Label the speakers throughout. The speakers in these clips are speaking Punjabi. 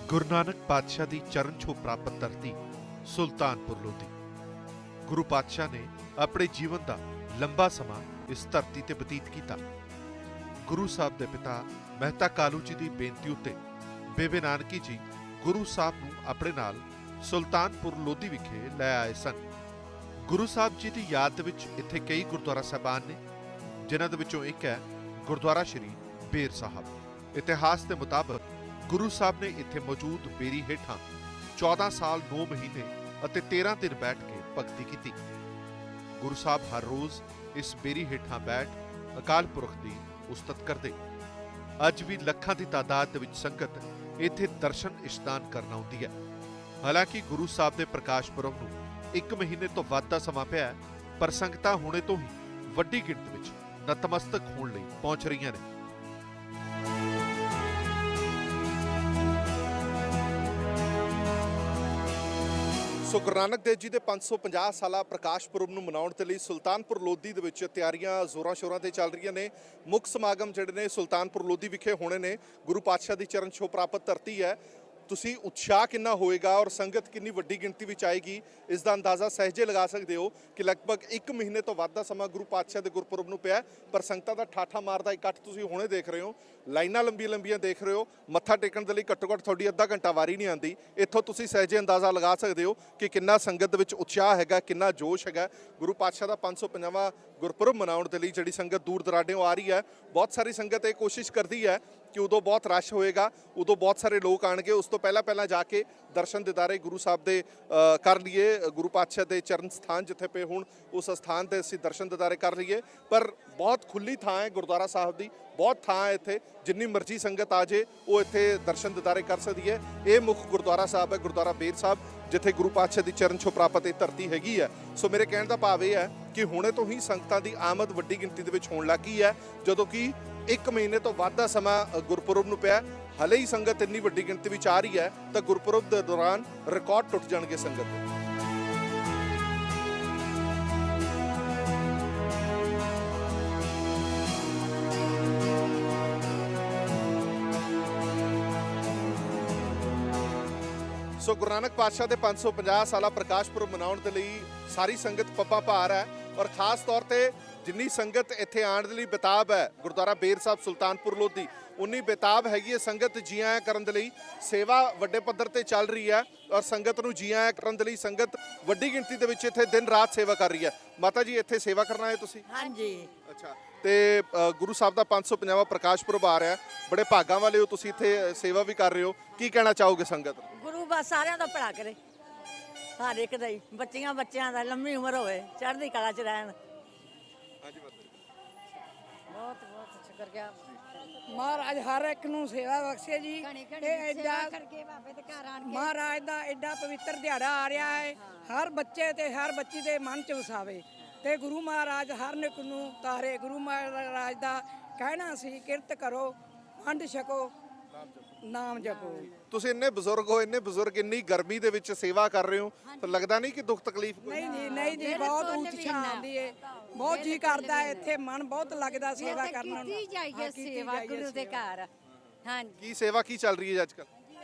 Speaker 1: ਗੁਰੂ ਨਾਨਕ ਪਾਤਸ਼ਾਹ ਦੀ ਚਰਨ ਛੋਹ ਪ੍ਰਾਪਤ ਧਰਤੀ ਸੁਲਤਾਨਪੁਰ ਲੋਧੀ। ਗੁਰੂ ਪਾਤਸ਼ਾਹ ਨੇ ਆਪਣੇ ਜੀਵਨ ਦਾ ਲੰਬਾ ਸਮਾਂ ਇਸ ਧਰਤੀ ਤੇ ਬਤੀਤ ਕੀਤਾ। ਗੁਰੂ ਸਾਹਿਬ ਦੇ ਪਿਤਾ ਮਹਿਤਾ ਕਾਲੂ ਜੀ ਦੀ ਬੇਨਤੀ ਉੱਤੇ ਬੇਬੇ ਨਾਨਕੀ ਜੀ ਗੁਰੂ ਸਾਹਿਬ ਨੂੰ ਆਪਣੇ ਨਾਲ ਸੁਲਤਾਨਪੁਰ ਲੋਧੀ ਵਿਖੇ ਲੈ ਆਏ ਸਨ। ਗੁਰੂ ਸਾਹਿਬ ਜੀ ਦੀ ਯਾਦ ਦੇ ਵਿੱਚ ਇੱਥੇ ਕਈ ਗੁਰਦੁਆਰਾ ਸਾਹਿਬਾਨ ਨੇ, ਜਿਨ੍ਹਾਂ ਦੇ ਵਿੱਚੋਂ ਇੱਕ ਹੈ ਗੁਰਦੁਆਰਾ ਸ਼੍ਰੀ ਬੇਰ ਸਾਹਿਬ। ਇਤਿਹਾਸ ਦੇ ਮੁਤਾਬਕ ਗੁਰੂ ਸਾਹਿਬ ਨੇ ਇੱਥੇ ਮੌਜੂਦ ਬੇਰੀ ਹੇਠਾਂ 14 ਸਾਲ 9 ਮਹੀਨੇ ਅਤੇ 13 ਦਿਨ ਬੈਠ ਕੇ ਭਗਤੀ ਕੀਤੀ। ਗੁਰੂ ਸਾਹਿਬ ਹਰ ਰੋਜ਼ ਇਸ ਬੇਰੀ ਹੇਠਾਂ ਬੈਠ ਅਕਾਲ ਪੁਰਖ ਦੀ ਉਸਤਤ ਕਰਦੇ। ਅੱਜ ਵੀ ਲੱਖਾਂ ਦੀ ਤਾਦਾਦ ਦੇ ਵਿੱਚ ਸੰਗਤ ਇੱਥੇ ਦਰਸ਼ਨ ਇਸ਼ਨਾਨ ਕਰਨ ਆਉਂਦੀ ਹੈ। ਹਾਲਾਂਕਿ ਗੁਰੂ ਸਾਹਿਬ ਦੇ ਪ੍ਰਕਾਸ਼ ਪੁਰਬ ਨੂੰ 1 ਮਹੀਨੇ ਤੋਂ ਵੱਧ ਦਾ ਸਮਾਂ ਪਿਆ ਹੈ, ਪਰ ਸੰਗਤਾਂ ਹੁਣੇ ਤੋਂ ਹੀ ਵੱਡੀ ਗਿਣਤੀ ਵਿੱਚ ਨਤਮਸਤਕ ਹੋਣ ਲਈ ਪਹੁੰਚ ਰਹੀਆਂ ਨੇ। ਸੋ ਗੁਰੂ ਨਾਨਕ ਦੇਵ ਜੀ ਦੇ 550 ਸਾਲਾ ਪ੍ਰਕਾਸ਼ ਪੁਰਬ ਨੂੰ ਮਨਾਉਣ ਦੇ ਲਈ ਸੁਲਤਾਨਪੁਰ ਲੋਧੀ ਦੇ ਵਿੱਚ ਤਿਆਰੀਆਂ ਜ਼ੋਰਾਂ ਸ਼ੋਰਾਂ ਤੇ ਚੱਲ ਰਹੀਆਂ ਨੇ। ਮੁੱਖ ਸਮਾਗਮ ਜਿਹੜੇ ਨੇ ਸੁਲਤਾਨਪੁਰ ਲੋਧੀ ਵਿਖੇ ਹੋਣੇ ਨੇ। ਗੁਰੂ ਪਾਤਸ਼ਾਹ ਦੀ ਚਰਨ ਛੋਹ ਪ੍ਰਾਪਤ ਧਰਤੀ ਹੈ। ਤੁਸੀਂ ਉਤਸ਼ਾਹ ਕਿੰਨਾ ਹੋਏਗਾ ਔਰ ਸੰਗਤ ਕਿੰਨੀ ਵੱਡੀ ਗਿਣਤੀ ਵਿੱਚ ਆਏਗੀ, ਇਸ ਦਾ ਅੰਦਾਜ਼ਾ ਸਹਿਜੇ ਲਗਾ ਸਕਦੇ ਹੋ ਕਿ ਲਗਭਗ 1 ਮਹੀਨੇ ਤੋਂ ਵੱਧ ਦਾ ਸਮਾਂ ਗੁਰੂ ਪਾਤਸ਼ਾਹ ਦੇ ਗੁਰਪੁਰਬ ਨੂੰ ਪਿਆ, ਪਰ ਸੰਗਤਾਂ ਦਾ ਠਾਠਾ ਮਾਰਦਾ ਇਕੱਠ ਤੁਸੀਂ ਹੁਣੇ ਦੇਖ ਰਹੇ ਹੋ। ਲਾਈਨਾਂ ਲੰਬੀਆਂ ਦੇਖ ਰਹੇ ਹੋ। ਮੱਥਾ ਟੇਕਣ ਦੇ ਲਈ ਘੱਟੋ ਘੱਟ ਤੁਹਾਡੀ ਅੱਧਾ ਘੰਟਾ ਵਾਰੀ ਨਹੀਂ ਆਉਂਦੀ। ਇੱਥੋਂ ਤੁਸੀਂ ਸਹਿਜੇ ਅੰਦਾਜ਼ਾ ਲਗਾ ਸਕਦੇ ਹੋ ਕਿ ਕਿੰਨਾ ਸੰਗਤ ਦੇ ਵਿੱਚ ਉਤਸ਼ਾਹ ਹੈਗਾ, ਕਿੰਨਾ ਜੋਸ਼ ਹੈਗਾ। ਗੁਰੂ ਪਾਤਸ਼ਾਹ ਦਾ 550ਵਾਂ ਗੁਰਪੁਰਬ ਮਨਾਉਣ ਦੇ ਲਈ ਜਿਹੜੀ ਸੰਗਤ ਦੂਰ ਦਰਾਡਿਓਂ ਆ ਰਹੀ ਹੈ, ਬਹੁਤ ਸਾਰੀ ਸੰਗਤ ਇਹ ਕੋਸ਼ਿਸ਼ ਕਰਦੀ ਹੈ ਕਿ ਉਦੋਂ ਬਹੁਤ ਰਸ਼ ਹੋਏਗਾ, ਉਦੋਂ ਬਹੁਤ ਸਾਰੇ ਲੋਕ ਆਣਗੇ, ਉਸ ਤੋਂ ਪਹਿਲਾਂ ਜਾ ਕੇ ਦਰਸ਼ਨ ਦਿਦਾਰੇ ਗੁਰੂ ਸਾਹਿਬ ਦੇ ਕਰ ਲਈਏ। ਗੁਰੂ ਪਾਤਸ਼ਾਹ ਦੇ ਚਰਨ ਸਥਾਨ ਜਿੱਥੇ ਪਏ ਹੁਣ ਉਸ ਸਥਾਨ ਤੇ ਅਸੀਂ ਦਰਸ਼ਨ ਦਿਦਾਰੇ ਕਰ ਲਈਏ। ਪਰ ਬਹੁਤ ਖੁੱਲੀ ਥਾਂ ਹੈ ਗੁਰਦੁਆਰਾ ਸਾਹਿਬ ਦੀ, ਬਹੁਤ ਥਾਂ ਹੈ ਇੱਥੇ, ਜਿੰਨੀ ਮਰਜ਼ੀ ਸੰਗਤ ਆ ਜੇ ਉਹ ਇੱਥੇ ਦਰਸ਼ਨ ਦਿਦਾਰੇ ਕਰ ਸਕਦੀ ਹੈ। ਇਹ ਮੁੱਖ ਗੁਰਦੁਆਰਾ ਸਾਹਿਬ ਹੈ ਗੁਰਦੁਆਰਾ ਬੇਰ ਸਾਹਿਬ, ਜਿੱਥੇ ਗੁਰੂ ਪਾਤਸ਼ਾਹ ਦੀ ਚਰਨ ਛੋਹ ਪ੍ਰਾਪਤ ਇਹ ਧਰਤੀ ਹੈਗੀ ਹੈ। ਸੋ ਮੇਰੇ ਕਹਿਣ ਦਾ ਭਾਵ ਇਹ ਹੈ ਕਿ ਹੁਣੇ ਤੋਂ ਹੀ ਸੰਗਤਾਂ ਦੀ ਆਮਦ ਵੱਡੀ ਗਿਣਤੀ ਦੇ ਵਿੱਚ ਹੋਣ ਲੱਗੀ ਹੈ, ਜਦੋਂ ਕਿ 1 ਮਹੀਨੇ ਤੋਂ ਵੱਧ ਦਾ ਸਮਾਂ ਗੁਰਪੁਰਬ ਨੂੰ ਪਿਆ। ਹਲੇ ਹੀ ਸੰਗਤ ਇੰਨੀ ਵੱਡੀ ਗਿਣਤੀ ਵਿੱਚ ਆ ਰਹੀ ਹੈ ਤਾਂ ਗੁਰਪੁਰਬ ਦੇ ਦੌਰਾਨ ਰਿਕਾਰਡ ਟੁੱਟ ਜਾਣਗੇ ਸੰਗਤ ਦੇ। ਸੋ ਗੁਰੂ ਨਾਨਕ ਪਾਤਸ਼ਾਹ ਦੇ 550 ਸਾਲਾ ਪ੍ਰਕਾਸ਼ ਪੁਰਬ ਮਨਾਉਣ ਦੇ ਲਈ ਸਾਰੀ ਸੰਗਤ ਪੱਪਾ ਭਾਰ ਹੈ, ਔਰ ਖਾਸ ਤੌਰ ਤੇ ਜਿੰਨੀ ਸੰਗਤ ਇੱਥੇ ਆਉਣ ਦੇ ਲਈ ਬੇਤਾਬ ਹੈ ਗੁਰਦੁਆਰਾ ਬੇਰ ਸਾਹਿਬ ਸੁਲਤਾਨਪੁਰ ਲੋਧੀ, ਉਨੀ ਬੇਤਾਬ ਹੈਗੀ ਹੈ ਸੰਗਤ ਜੀ ਆਇਆਂ ਕਰਨ ਦੇ ਲਈ। ਸੇਵਾ ਵੱਡੇ ਪੱਧਰ ਤੇ ਚੱਲ ਰਹੀ ਹੈ ਔਰ ਸੰਗਤ ਨੂੰ ਜੀ ਆਇਆਂ ਕਰਨ ਦੇ ਲਈ ਸੰਗਤ ਵੱਡੀ ਗਿਣਤੀ ਦੇ ਵਿੱਚ ਇੱਥੇ ਦਿਨ ਰਾਤ ਸੇਵਾ ਕਰ ਰਹੀ ਹੈ। ਮਾਤਾ ਜੀ ਇੱਥੇ ਸੇਵਾ ਕਰਨ ਆਏ ਤੁਸੀਂ?
Speaker 2: ਹਾਂਜੀ।
Speaker 1: ਅੱਛਾ, ਤੇ ਗੁਰੂ ਸਾਹਿਬ ਦਾ 550ਵਾਂ ਪ੍ਰਕਾਸ਼ ਪੁਰਬ ਆ ਰਿਹਾ, ਬੜੇ ਭਾਗਾਂ ਵਾਲੇ ਹੋ ਤੁਸੀਂ, ਇੱਥੇ ਸੇਵਾ ਵੀ ਕਰ ਰਹੇ ਹੋ। ਕੀ ਕਹਿਣਾ ਚਾਹੋਗੇ ਸੰਗਤ ਨੂੰ?
Speaker 2: ਗੁਰੂ ਬਸ ਸਾਰਿਆਂ ਦਾ ਭਲਾ ਕਰੇ, ਹਰ ਇੱਕ ਦਾ ਹੀ, ਬੱਚਿਆਂ ਦਾ ਲੰਮੀ ਉਮਰ ਹੋਵੇ, ਚੜ੍ਹਦੀ ਕਲਾ 'ਚ ਰਹਿਣ।
Speaker 3: ਬਹੁਤ ਸ਼ੁਕਰੀਆ ਮਹਾਰਾਜ, ਹਰ ਇੱਕ ਨੂੰ ਸੇਵਾ ਬਖਸ਼ੇ ਜੀ। ਇਹ ਮਹਾਰਾਜ ਦਾ ਐਡਾ ਪਵਿੱਤਰ ਦਿਹਾੜਾ ਆ ਰਿਹਾ ਹੈ, ਹਰ ਬੱਚੇ ਤੇ ਹਰ ਬੱਚੀ ਦੇ ਮਨ 'ਚ ਵਸਾਵੇ ਤੇ ਗੁਰੂ ਮਹਾਰਾਜ ਹਰ ਨਿਕ ਨੂੰ ਤਾਰੇ। ਗੁਰੂ ਮਹਾਰਾਜ ਦਾ ਕਹਿਣਾ ਸੀ, ਕਿਰਤ ਕਰੋ, ਵੰਡ ਛਕੋ, ਨਾਮ ਜਪੋ।
Speaker 1: ਤੁਸੀਂ ਇੰਨੇ ਬਜ਼ੁਰਗ ਹੋ, ਇੰਨੇ ਬਜ਼ੁਰਗ ਇੰਨੀ ਗਰਮੀ ਦੇ ਵਿੱਚ ਸੇਵਾ ਕਰ ਰਹੇ ਹੋ, ਤਾਂ ਲੱਗਦਾ ਨਹੀਂ ਕਿ ਦੁੱਖ ਤਕਲੀਫ?
Speaker 3: ਨਹੀਂ ਜੀ, ਬਹੁਤ ਉਤਸ਼ਾਹ ਆਉਂਦੀ ਹੈ, ਬਹੁਤ ਜੀ ਕਰਦਾ ਹੈ, ਇੱਥੇ ਮਨ ਬਹੁਤ ਲੱਗਦਾ ਸੇਵਾ ਕਰਨ ਨੂੰ।
Speaker 4: ਕੀਤੀ ਜਾਈਏ ਸੇਵਾ ਗੁਰੂ ਦੇ ਘਰ। ਹਾਂਜੀ,
Speaker 1: ਕੀ ਸੇਵਾ ਕੀ ਚੱਲ ਰਹੀ ਹੈ ਅੱਜ ਕੱਲ?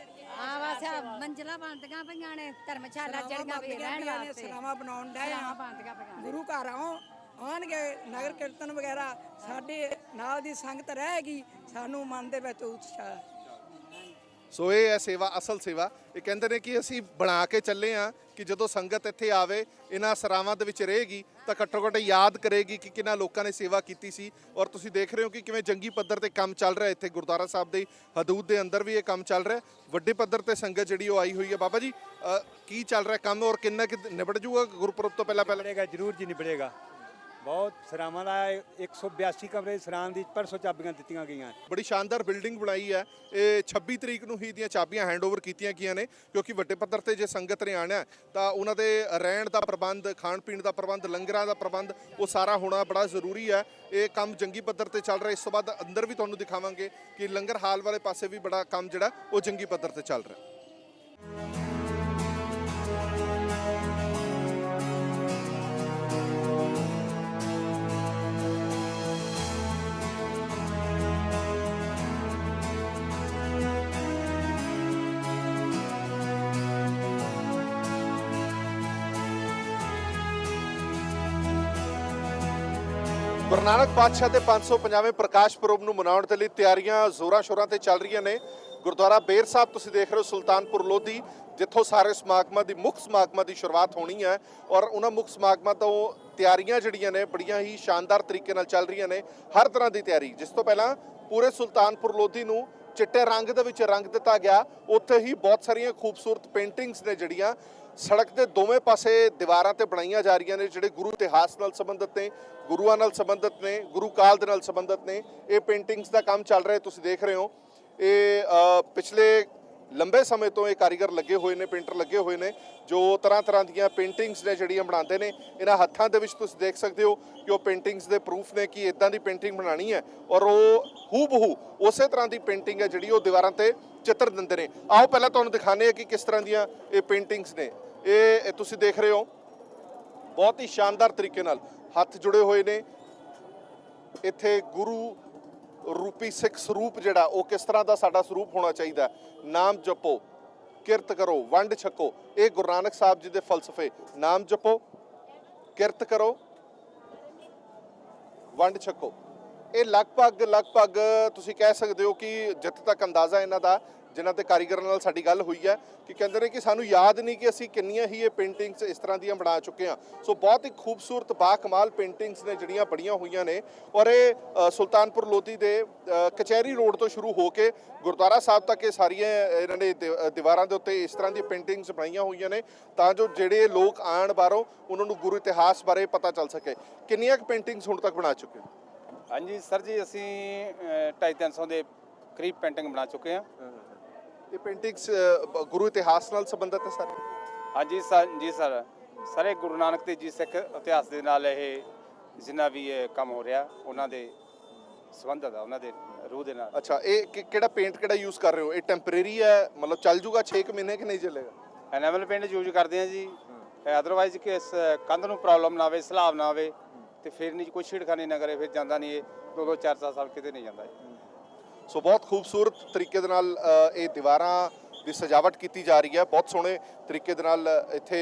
Speaker 4: ਆ ਬਸ ਮੰਜ਼ਲਾਂ ਬਣਦੀਆਂ ਪਈਆਂ ਨੇ, ਧਰਮਸ਼ਾਲਾ ਚੜੀਆਂ ਵੀ ਰਹਿਣ ਵਾਸਤੇ,
Speaker 3: ਸਰਾਵਾਂ ਬਣਾਉਣ ਡਏ ਆ।
Speaker 4: ਬਣਦੀਆਂ ਪਈਆਂ।
Speaker 3: ਗੁਰੂ ਘਰ ਆਉਣਗੇ, ਨਗਰ ਕੀਰਤਨ ਵਗੈਰਾ, ਸਾਡੇ ਨਾਲ ਦੀ ਸੰਗਤ ਰਹੇਗੀ, ਸਾਨੂੰ ਮਨ ਦੇ ਵਿੱਚ ਉਤਸ਼ਾਹ।
Speaker 1: ਸੋ ਇਹ ਹੈ ਸੇਵਾ, ਅਸਲ ਸੇਵਾ। ਇਹ ਕਹਿੰਦੇ ਨੇ ਕਿ ਅਸੀਂ ਬਣਾ ਕੇ ਚੱਲੇ ਆ ਕਿ ਜਦੋਂ ਸੰਗਤ ਇੱਥੇ ਆਵੇ, ਇਹਨਾਂ ਸਰਾਵਾਂ ਦੇ ਵਿੱਚ ਰਹੇਗੀ ਤਾਂ ਘੱਟੋ ਘੱਟ ਯਾਦ ਕਰੇਗੀ ਕਿ ਕਿੰਨਾ ਲੋਕਾਂ ਨੇ ਸੇਵਾ ਕੀਤੀ ਸੀ। ਔਰ ਤੁਸੀਂ ਦੇਖ ਰਹੇ ਹੋ ਕਿ ਕਿਵੇਂ ਜੰਗੀ ਪੱਧਰ ਤੇ ਕੰਮ ਚੱਲ ਰਿਹਾ ਇੱਥੇ ਗੁਰਦੁਆਰਾ ਸਾਹਿਬ ਦੇ ਹਦੂਦ ਦੇ ਅੰਦਰ ਵੀ ਇਹ ਕੰਮ ਚੱਲ ਰਿਹਾ। ਵੱਡੇ ਪੱਧਰ ਤੇ ਸੰਗਤ ਜਿਹੜੀ ਉਹ ਆਈ ਹੋਈ ਹੈ। ਬਾਬਾ ਜੀ, ਕੀ ਚੱਲ ਰਿਹਾ ਕੰਮ ਔਰ ਕਿੰਨਾ ਕਿ ਨਿਬੜ ਜੂਗਾ ਗੁਰਪੁਰਬ ਤੋਂ ਪਹਿਲਾਂ?
Speaker 5: ਜ਼ਰੂਰ ਜੀ ਨਿਬੜੇਗਾ। ਬਹੁਤ ਸਰਾਵਾਂ ਦਾ 182 ਕਮਰੇ ਸਰਾਂ ਦੀ ਪਰਸੋਂ ਚਾਬੀਆਂ ਦਿੱਤੀਆਂ ਗਈਆਂ।
Speaker 1: ਬੜੀ ਸ਼ਾਨਦਾਰ ਬਿਲਡਿੰਗ ਬਣਾਈ ਹੈ। ਇਹ 26 ਤਰੀਕ ਨੂੰ ਹੀ ਦੀਆਂ ਚਾਬੀਆਂ ਹੈਂਡਓਵਰ ਕੀਤੀਆਂ ਗਈਆਂ ਨੇ, ਕਿਉਂਕਿ ਵੱਡੇ ਪੱਧਰ ਤੇ ਜੇ ਸੰਗਤ ਨੇ ਆਣਾ ਤਾਂ ਉਹਨਾਂ ਦੇ ਰਹਿਣ ਦਾ ਪ੍ਰਬੰਧ, ਖਾਣ ਪੀਣ ਦਾ ਪ੍ਰਬੰਧ, ਲੰਗਰਾਂ ਦਾ ਪ੍ਰਬੰਧ, ਉਹ ਸਾਰਾ ਹੋਣਾ ਬੜਾ ਜ਼ਰੂਰੀ ਹੈ। ਇਹ ਕੰਮ ਜੰਗੀ ਪੱਧਰ ਤੇ ਚੱਲ ਰਿਹਾ। ਇਸ ਤੋਂ ਬਾਅਦ ਅੰਦਰ ਵੀ ਤੁਹਾਨੂੰ ਦਿਖਾਵਾਂਗੇ ਕਿ ਲੰਗਰ ਹਾਲ ਵਾਲੇ ਪਾਸੇ ਵੀ ਬੜਾ ਕੰਮ ਜਿਹੜਾ ਉਹ ਜੰਗੀ ਪੱਧਰ ਤੇ ਚੱਲ ਰਿਹਾ। ਗੁਰੂ ਨਾਨਕ ਪਾਤਸ਼ਾਹ ਦੇ 550ਵੇਂ ਪ੍ਰਕਾਸ਼ ਪੁਰਬ ਨੂੰ ਮਨਾਉਣ ਦੇ ਲਈ ਤਿਆਰੀਆਂ ਜ਼ੋਰਾਂ ਸ਼ੋਰਾਂ ਤੇ ਚੱਲ ਰਹੀਆਂ ਨੇ। ਗੁਰਦੁਆਰਾ ਬੇਰ ਸਾਹਿਬ ਤੁਸੀਂ ਦੇਖ ਰਹੇ ਹੋ ਸੁਲਤਾਨਪੁਰ ਲੋਧੀ, ਜਿੱਥੋਂ ਸਾਰੇ ਸਮਾਗਮਾਂ ਦੀ ਮੁੱਖ ਸਮਾਗਮਾਂ ਦੀ ਸ਼ੁਰੂਆਤ ਹੋਣੀ ਹੈ ਔਰ ਉਹਨਾਂ ਮੁੱਖ ਸਮਾਗਮਾਂ ਤੋਂ ਤਿਆਰੀਆਂ ਜਿਹੜੀਆਂ ਨੇ ਬੜੀਆਂ ਹੀ ਸ਼ਾਨਦਾਰ ਤਰੀਕੇ ਨਾਲ ਚੱਲ ਰਹੀਆਂ ਨੇ। ਹਰ ਤਰ੍ਹਾਂ ਦੀ ਤਿਆਰੀ, ਜਿਸ ਤੋਂ ਪਹਿਲਾਂ ਪੂਰੇ ਸੁਲਤਾਨਪੁਰ ਲੋਧੀ ਨੂੰ ਚਿੱਟੇ ਰੰਗ ਦੇ ਵਿੱਚ ਰੰਗ ਦਿੱਤਾ ਗਿਆ। ਉੱਥੇ ਹੀ ਬਹੁਤ ਸਾਰੀਆਂ ਖੂਬਸੂਰਤ ਪੇਂਟਿੰਗਸ ਨੇ ਜਿਹੜੀਆਂ ਸੜਕ ਦੇ ਦੋਵੇਂ ਪਾਸੇ ਦੀਵਾਰਾਂ ਤੇ ਬਣਾਈਆਂ ਜਾ ਰਹੀਆਂ ਨੇ, ਜਿਹੜੇ ਗੁਰੂ ਇਤਿਹਾਸ ਨਾਲ ਸੰਬੰਧਿਤ ਨੇ, ਗੁਰੂਆਂ ਨਾਲ ਸੰਬੰਧਿਤ ਨੇ, ਗੁਰੂ ਕਾਲ ਦੇ ਨਾਲ ਸੰਬੰਧਿਤ ਨੇ। ਇਹ ਪੇਂਟਿੰਗਸ ਦਾ ਕੰਮ ਚੱਲ ਰਿਹਾ, ਤੁਸੀਂ ਦੇਖ ਰਹੇ ਹੋ। ਇਹ ਪਿਛਲੇ ਲੰਬੇ ਸਮੇਂ ਤੋਂ ਇਹ ਕਾਰੀਗਰ ਲੱਗੇ ਹੋਏ ਨੇ, ਪੇਂਟਰ ਲੱਗੇ ਹੋਏ ਨੇ, ਜੋ ਤਰ੍ਹਾਂ ਦੀਆਂ ਪੇਂਟਿੰਗਸ ਨੇ ਜਿਹੜੀਆਂ ਬਣਾਉਂਦੇ ਨੇ। ਇਹਨਾਂ ਹੱਥਾਂ ਦੇ ਵਿੱਚ ਤੁਸੀਂ ਦੇਖ ਸਕਦੇ ਹੋ ਕਿ ਉਹ ਪੇਂਟਿੰਗਸ ਦੇ ਪ੍ਰੂਫ ਨੇ ਕਿ ਇਦਾਂ ਦੀ ਪੇਂਟਿੰਗ ਬਣਾਉਣੀ ਹੈ ਔਰ ਉਹ ਹੂ ਬਹੂ ਉਸੇ ਤਰ੍ਹਾਂ ਦੀ ਪੇਂਟਿੰਗ ਹੈ ਜਿਹੜੀ ਉਹ ਦੀਵਾਰਾਂ ਤੇ ਚਿੱਤਰ ਦਿੰਦੇ ਨੇ। ਆਓ ਪਹਿਲਾਂ ਤੁਹਾਨੂੰ ਦਿਖਾਉਂਦੇ ਹਾਂ ਕਿ ਕਿਸ ਤਰ੍ਹਾਂ ਦੀਆਂ ਇਹ ਪੇਂਟਿੰਗਸ ਨੇ। ਇਹ ਤੁਸੀਂ ਦੇਖ ਰਹੇ ਹੋ ਬਹੁਤ ਹੀ ਸ਼ਾਨਦਾਰ ਤਰੀਕੇ ਨਾਲ ਹੱਥ ਜੁੜੇ ਹੋਏ ਨੇ। ਇੱਥੇ ਗੁਰੂ ਰੂਪੀ ਸਿੱਖ ਸਰੂਪ ਜਿਹੜਾ ਉਹ ਕਿਸ ਤਰ੍ਹਾਂ ਦਾ ਸਾਡਾ ਸਰੂਪ ਹੋਣਾ ਚਾਹੀਦਾ। ਨਾਮ ਜਪੋ, ਕਿਰਤ ਕਰੋ, ਵੰਡ ਛਕੋ, ਇਹ ਗੁਰੂ ਨਾਨਕ ਸਾਹਿਬ ਜੀ ਦੇ ਫਲਸਫੇ। ਨਾਮ ਜਪੋ, ਕਿਰਤ ਕਰੋ, ਵੰਡ ਛਕੋ। ਇਹ ਲਗਭਗ ਤੁਸੀਂ ਕਹਿ ਸਕਦੇ ਹੋ ਕਿ ਜਿੱਥੇ ਤੱਕ ਅੰਦਾਜ਼ਾ ਇਹਨਾਂ ਦਾ, ਜਿਨ੍ਹਾਂ ਦੇ ਕਾਰੀਗਰਾਂ ਨਾਲ ਸਾਡੀ ਗੱਲ ਹੋਈ ਹੈ, ਕਿ ਕਹਿੰਦੇ ਨੇ ਕਿ ਸਾਨੂੰ ਯਾਦ ਨਹੀਂ ਕਿ ਅਸੀਂ ਕਿੰਨੀਆਂ ਹੀ ਇਹ ਪੇਂਟਿੰਗਸ ਇਸ ਤਰ੍ਹਾਂ ਦੀਆਂ ਬਣਾ ਚੁੱਕੇ ਹਾਂ। ਸੋ ਬਹੁਤ ਹੀ ਖੂਬਸੂਰਤ ਬਾਕਮਾਲ ਪੇਂਟਿੰਗਸ ਨੇ ਜਿਹੜੀਆਂ ਬੜੀਆਂ ਹੋਈਆਂ ਨੇ ਔਰ ਇਹ ਸੁਲਤਾਨਪੁਰ ਲੋਧੀ ਦੇ ਕਚਹਿਰੀ ਰੋਡ ਤੋਂ ਸ਼ੁਰੂ ਹੋ ਕੇ ਗੁਰਦੁਆਰਾ ਸਾਹਿਬ ਤੱਕ ਇਹ ਸਾਰੀਆਂ ਇਹਨਾਂ ਨੇ ਦੀਵਾਰਾਂ ਦੇ ਉੱਤੇ ਇਸ ਤਰ੍ਹਾਂ ਦੀ ਪੇਂਟਿੰਗਸ ਬਣਾਈਆਂ ਹੋਈਆਂ ਨੇ ਤਾਂ ਜੋ ਜਿਹੜੇ ਲੋਕ ਆਉਣ ਬਾਹਰੋਂ ਉਹਨਾਂ ਨੂੰ ਗੁਰੂ ਇਤਿਹਾਸ ਬਾਰੇ ਪਤਾ ਚੱਲ ਸਕੇ। ਕਿੰਨੀਆਂ ਕੁ ਪੇਂਟਿੰਗਸ ਹੁਣ ਤੱਕ ਬਣਾ ਚੁੱਕੇ ਹੋ?
Speaker 6: ਹਾਂਜੀ ਸਰ ਜੀ, ਅਸੀਂ 250-300 ਦੇ ਕਰੀਬ ਪੇਂਟਿੰਗ ਬਣਾ ਚੁੱਕੇ ਹਾਂ।
Speaker 1: ਇਹ ਪੇਂਟਿੰਗਸ ਗੁਰੂ ਇਤਿਹਾਸ ਨਾਲ ਸੰਬੰਧਿਤ ਹੈ ਸਰ?
Speaker 6: ਹਾਂਜੀ ਸਰ ਜੀ, ਸਰ ਸਾਰੇ ਗੁਰੂ ਨਾਨਕ ਦੇਵ ਜੀ ਸਿੱਖ ਇਤਿਹਾਸ ਦੇ ਨਾਲ ਇਹ ਜਿੰਨਾ ਵੀ ਇਹ ਕੰਮ ਹੋ ਰਿਹਾ ਉਹਨਾਂ ਦੇ ਸੰਬੰਧਿਤ ਆ, ਉਹਨਾਂ ਦੇ ਰੂਹ ਦੇ ਨਾਲ।
Speaker 1: ਅੱਛਾ, ਇਹ ਕਿਹੜਾ ਪੇਂਟ ਕਿਹੜਾ ਯੂਜ਼ ਕਰ ਰਹੇ ਹੋ? ਇਹ ਟੈਂਪਰੇਰੀ ਹੈ, ਮਤਲਬ ਚੱਲ ਜੂਗਾ 6 ਮਹੀਨੇ ਕਿ ਨਹੀਂ ਚੱਲੇਗਾ?
Speaker 6: ਐਨਾਮਲ ਪੇਂਟ ਯੂਜ਼ ਕਰਦੇ ਹਾਂ ਜੀ। ਅਦਰਵਾਈਜ਼ ਕਿ ਇਸ ਕੰਧ ਨੂੰ ਪ੍ਰੋਬਲਮ ਨਾ ਆਵੇ, ਸਲਾਬ ਨਾ ਆਵੇ ਤੇ ਫਿਰ ਨਹੀਂ ਕੋਈ ਛਿੜਖਾਨੀ ਨਾ ਕਰੇ, ਫਿਰ ਜਾਂਦਾ ਨਹੀਂ ਇਹ 2-2 4-4 ਸਾਲ ਕਿਤੇ ਨਹੀਂ ਜਾਂਦਾ।
Speaker 1: ਸੋ ਬਹੁਤ ਖੂਬਸੂਰਤ ਤਰੀਕੇ ਦੇ ਨਾਲ ਇਹ ਦੀਵਾਰਾਂ ਦੀ ਸਜਾਵਟ ਕੀਤੀ ਜਾ ਰਹੀ ਹੈ। ਬਹੁਤ ਸੋਹਣੇ ਤਰੀਕੇ ਦੇ ਨਾਲ ਇੱਥੇ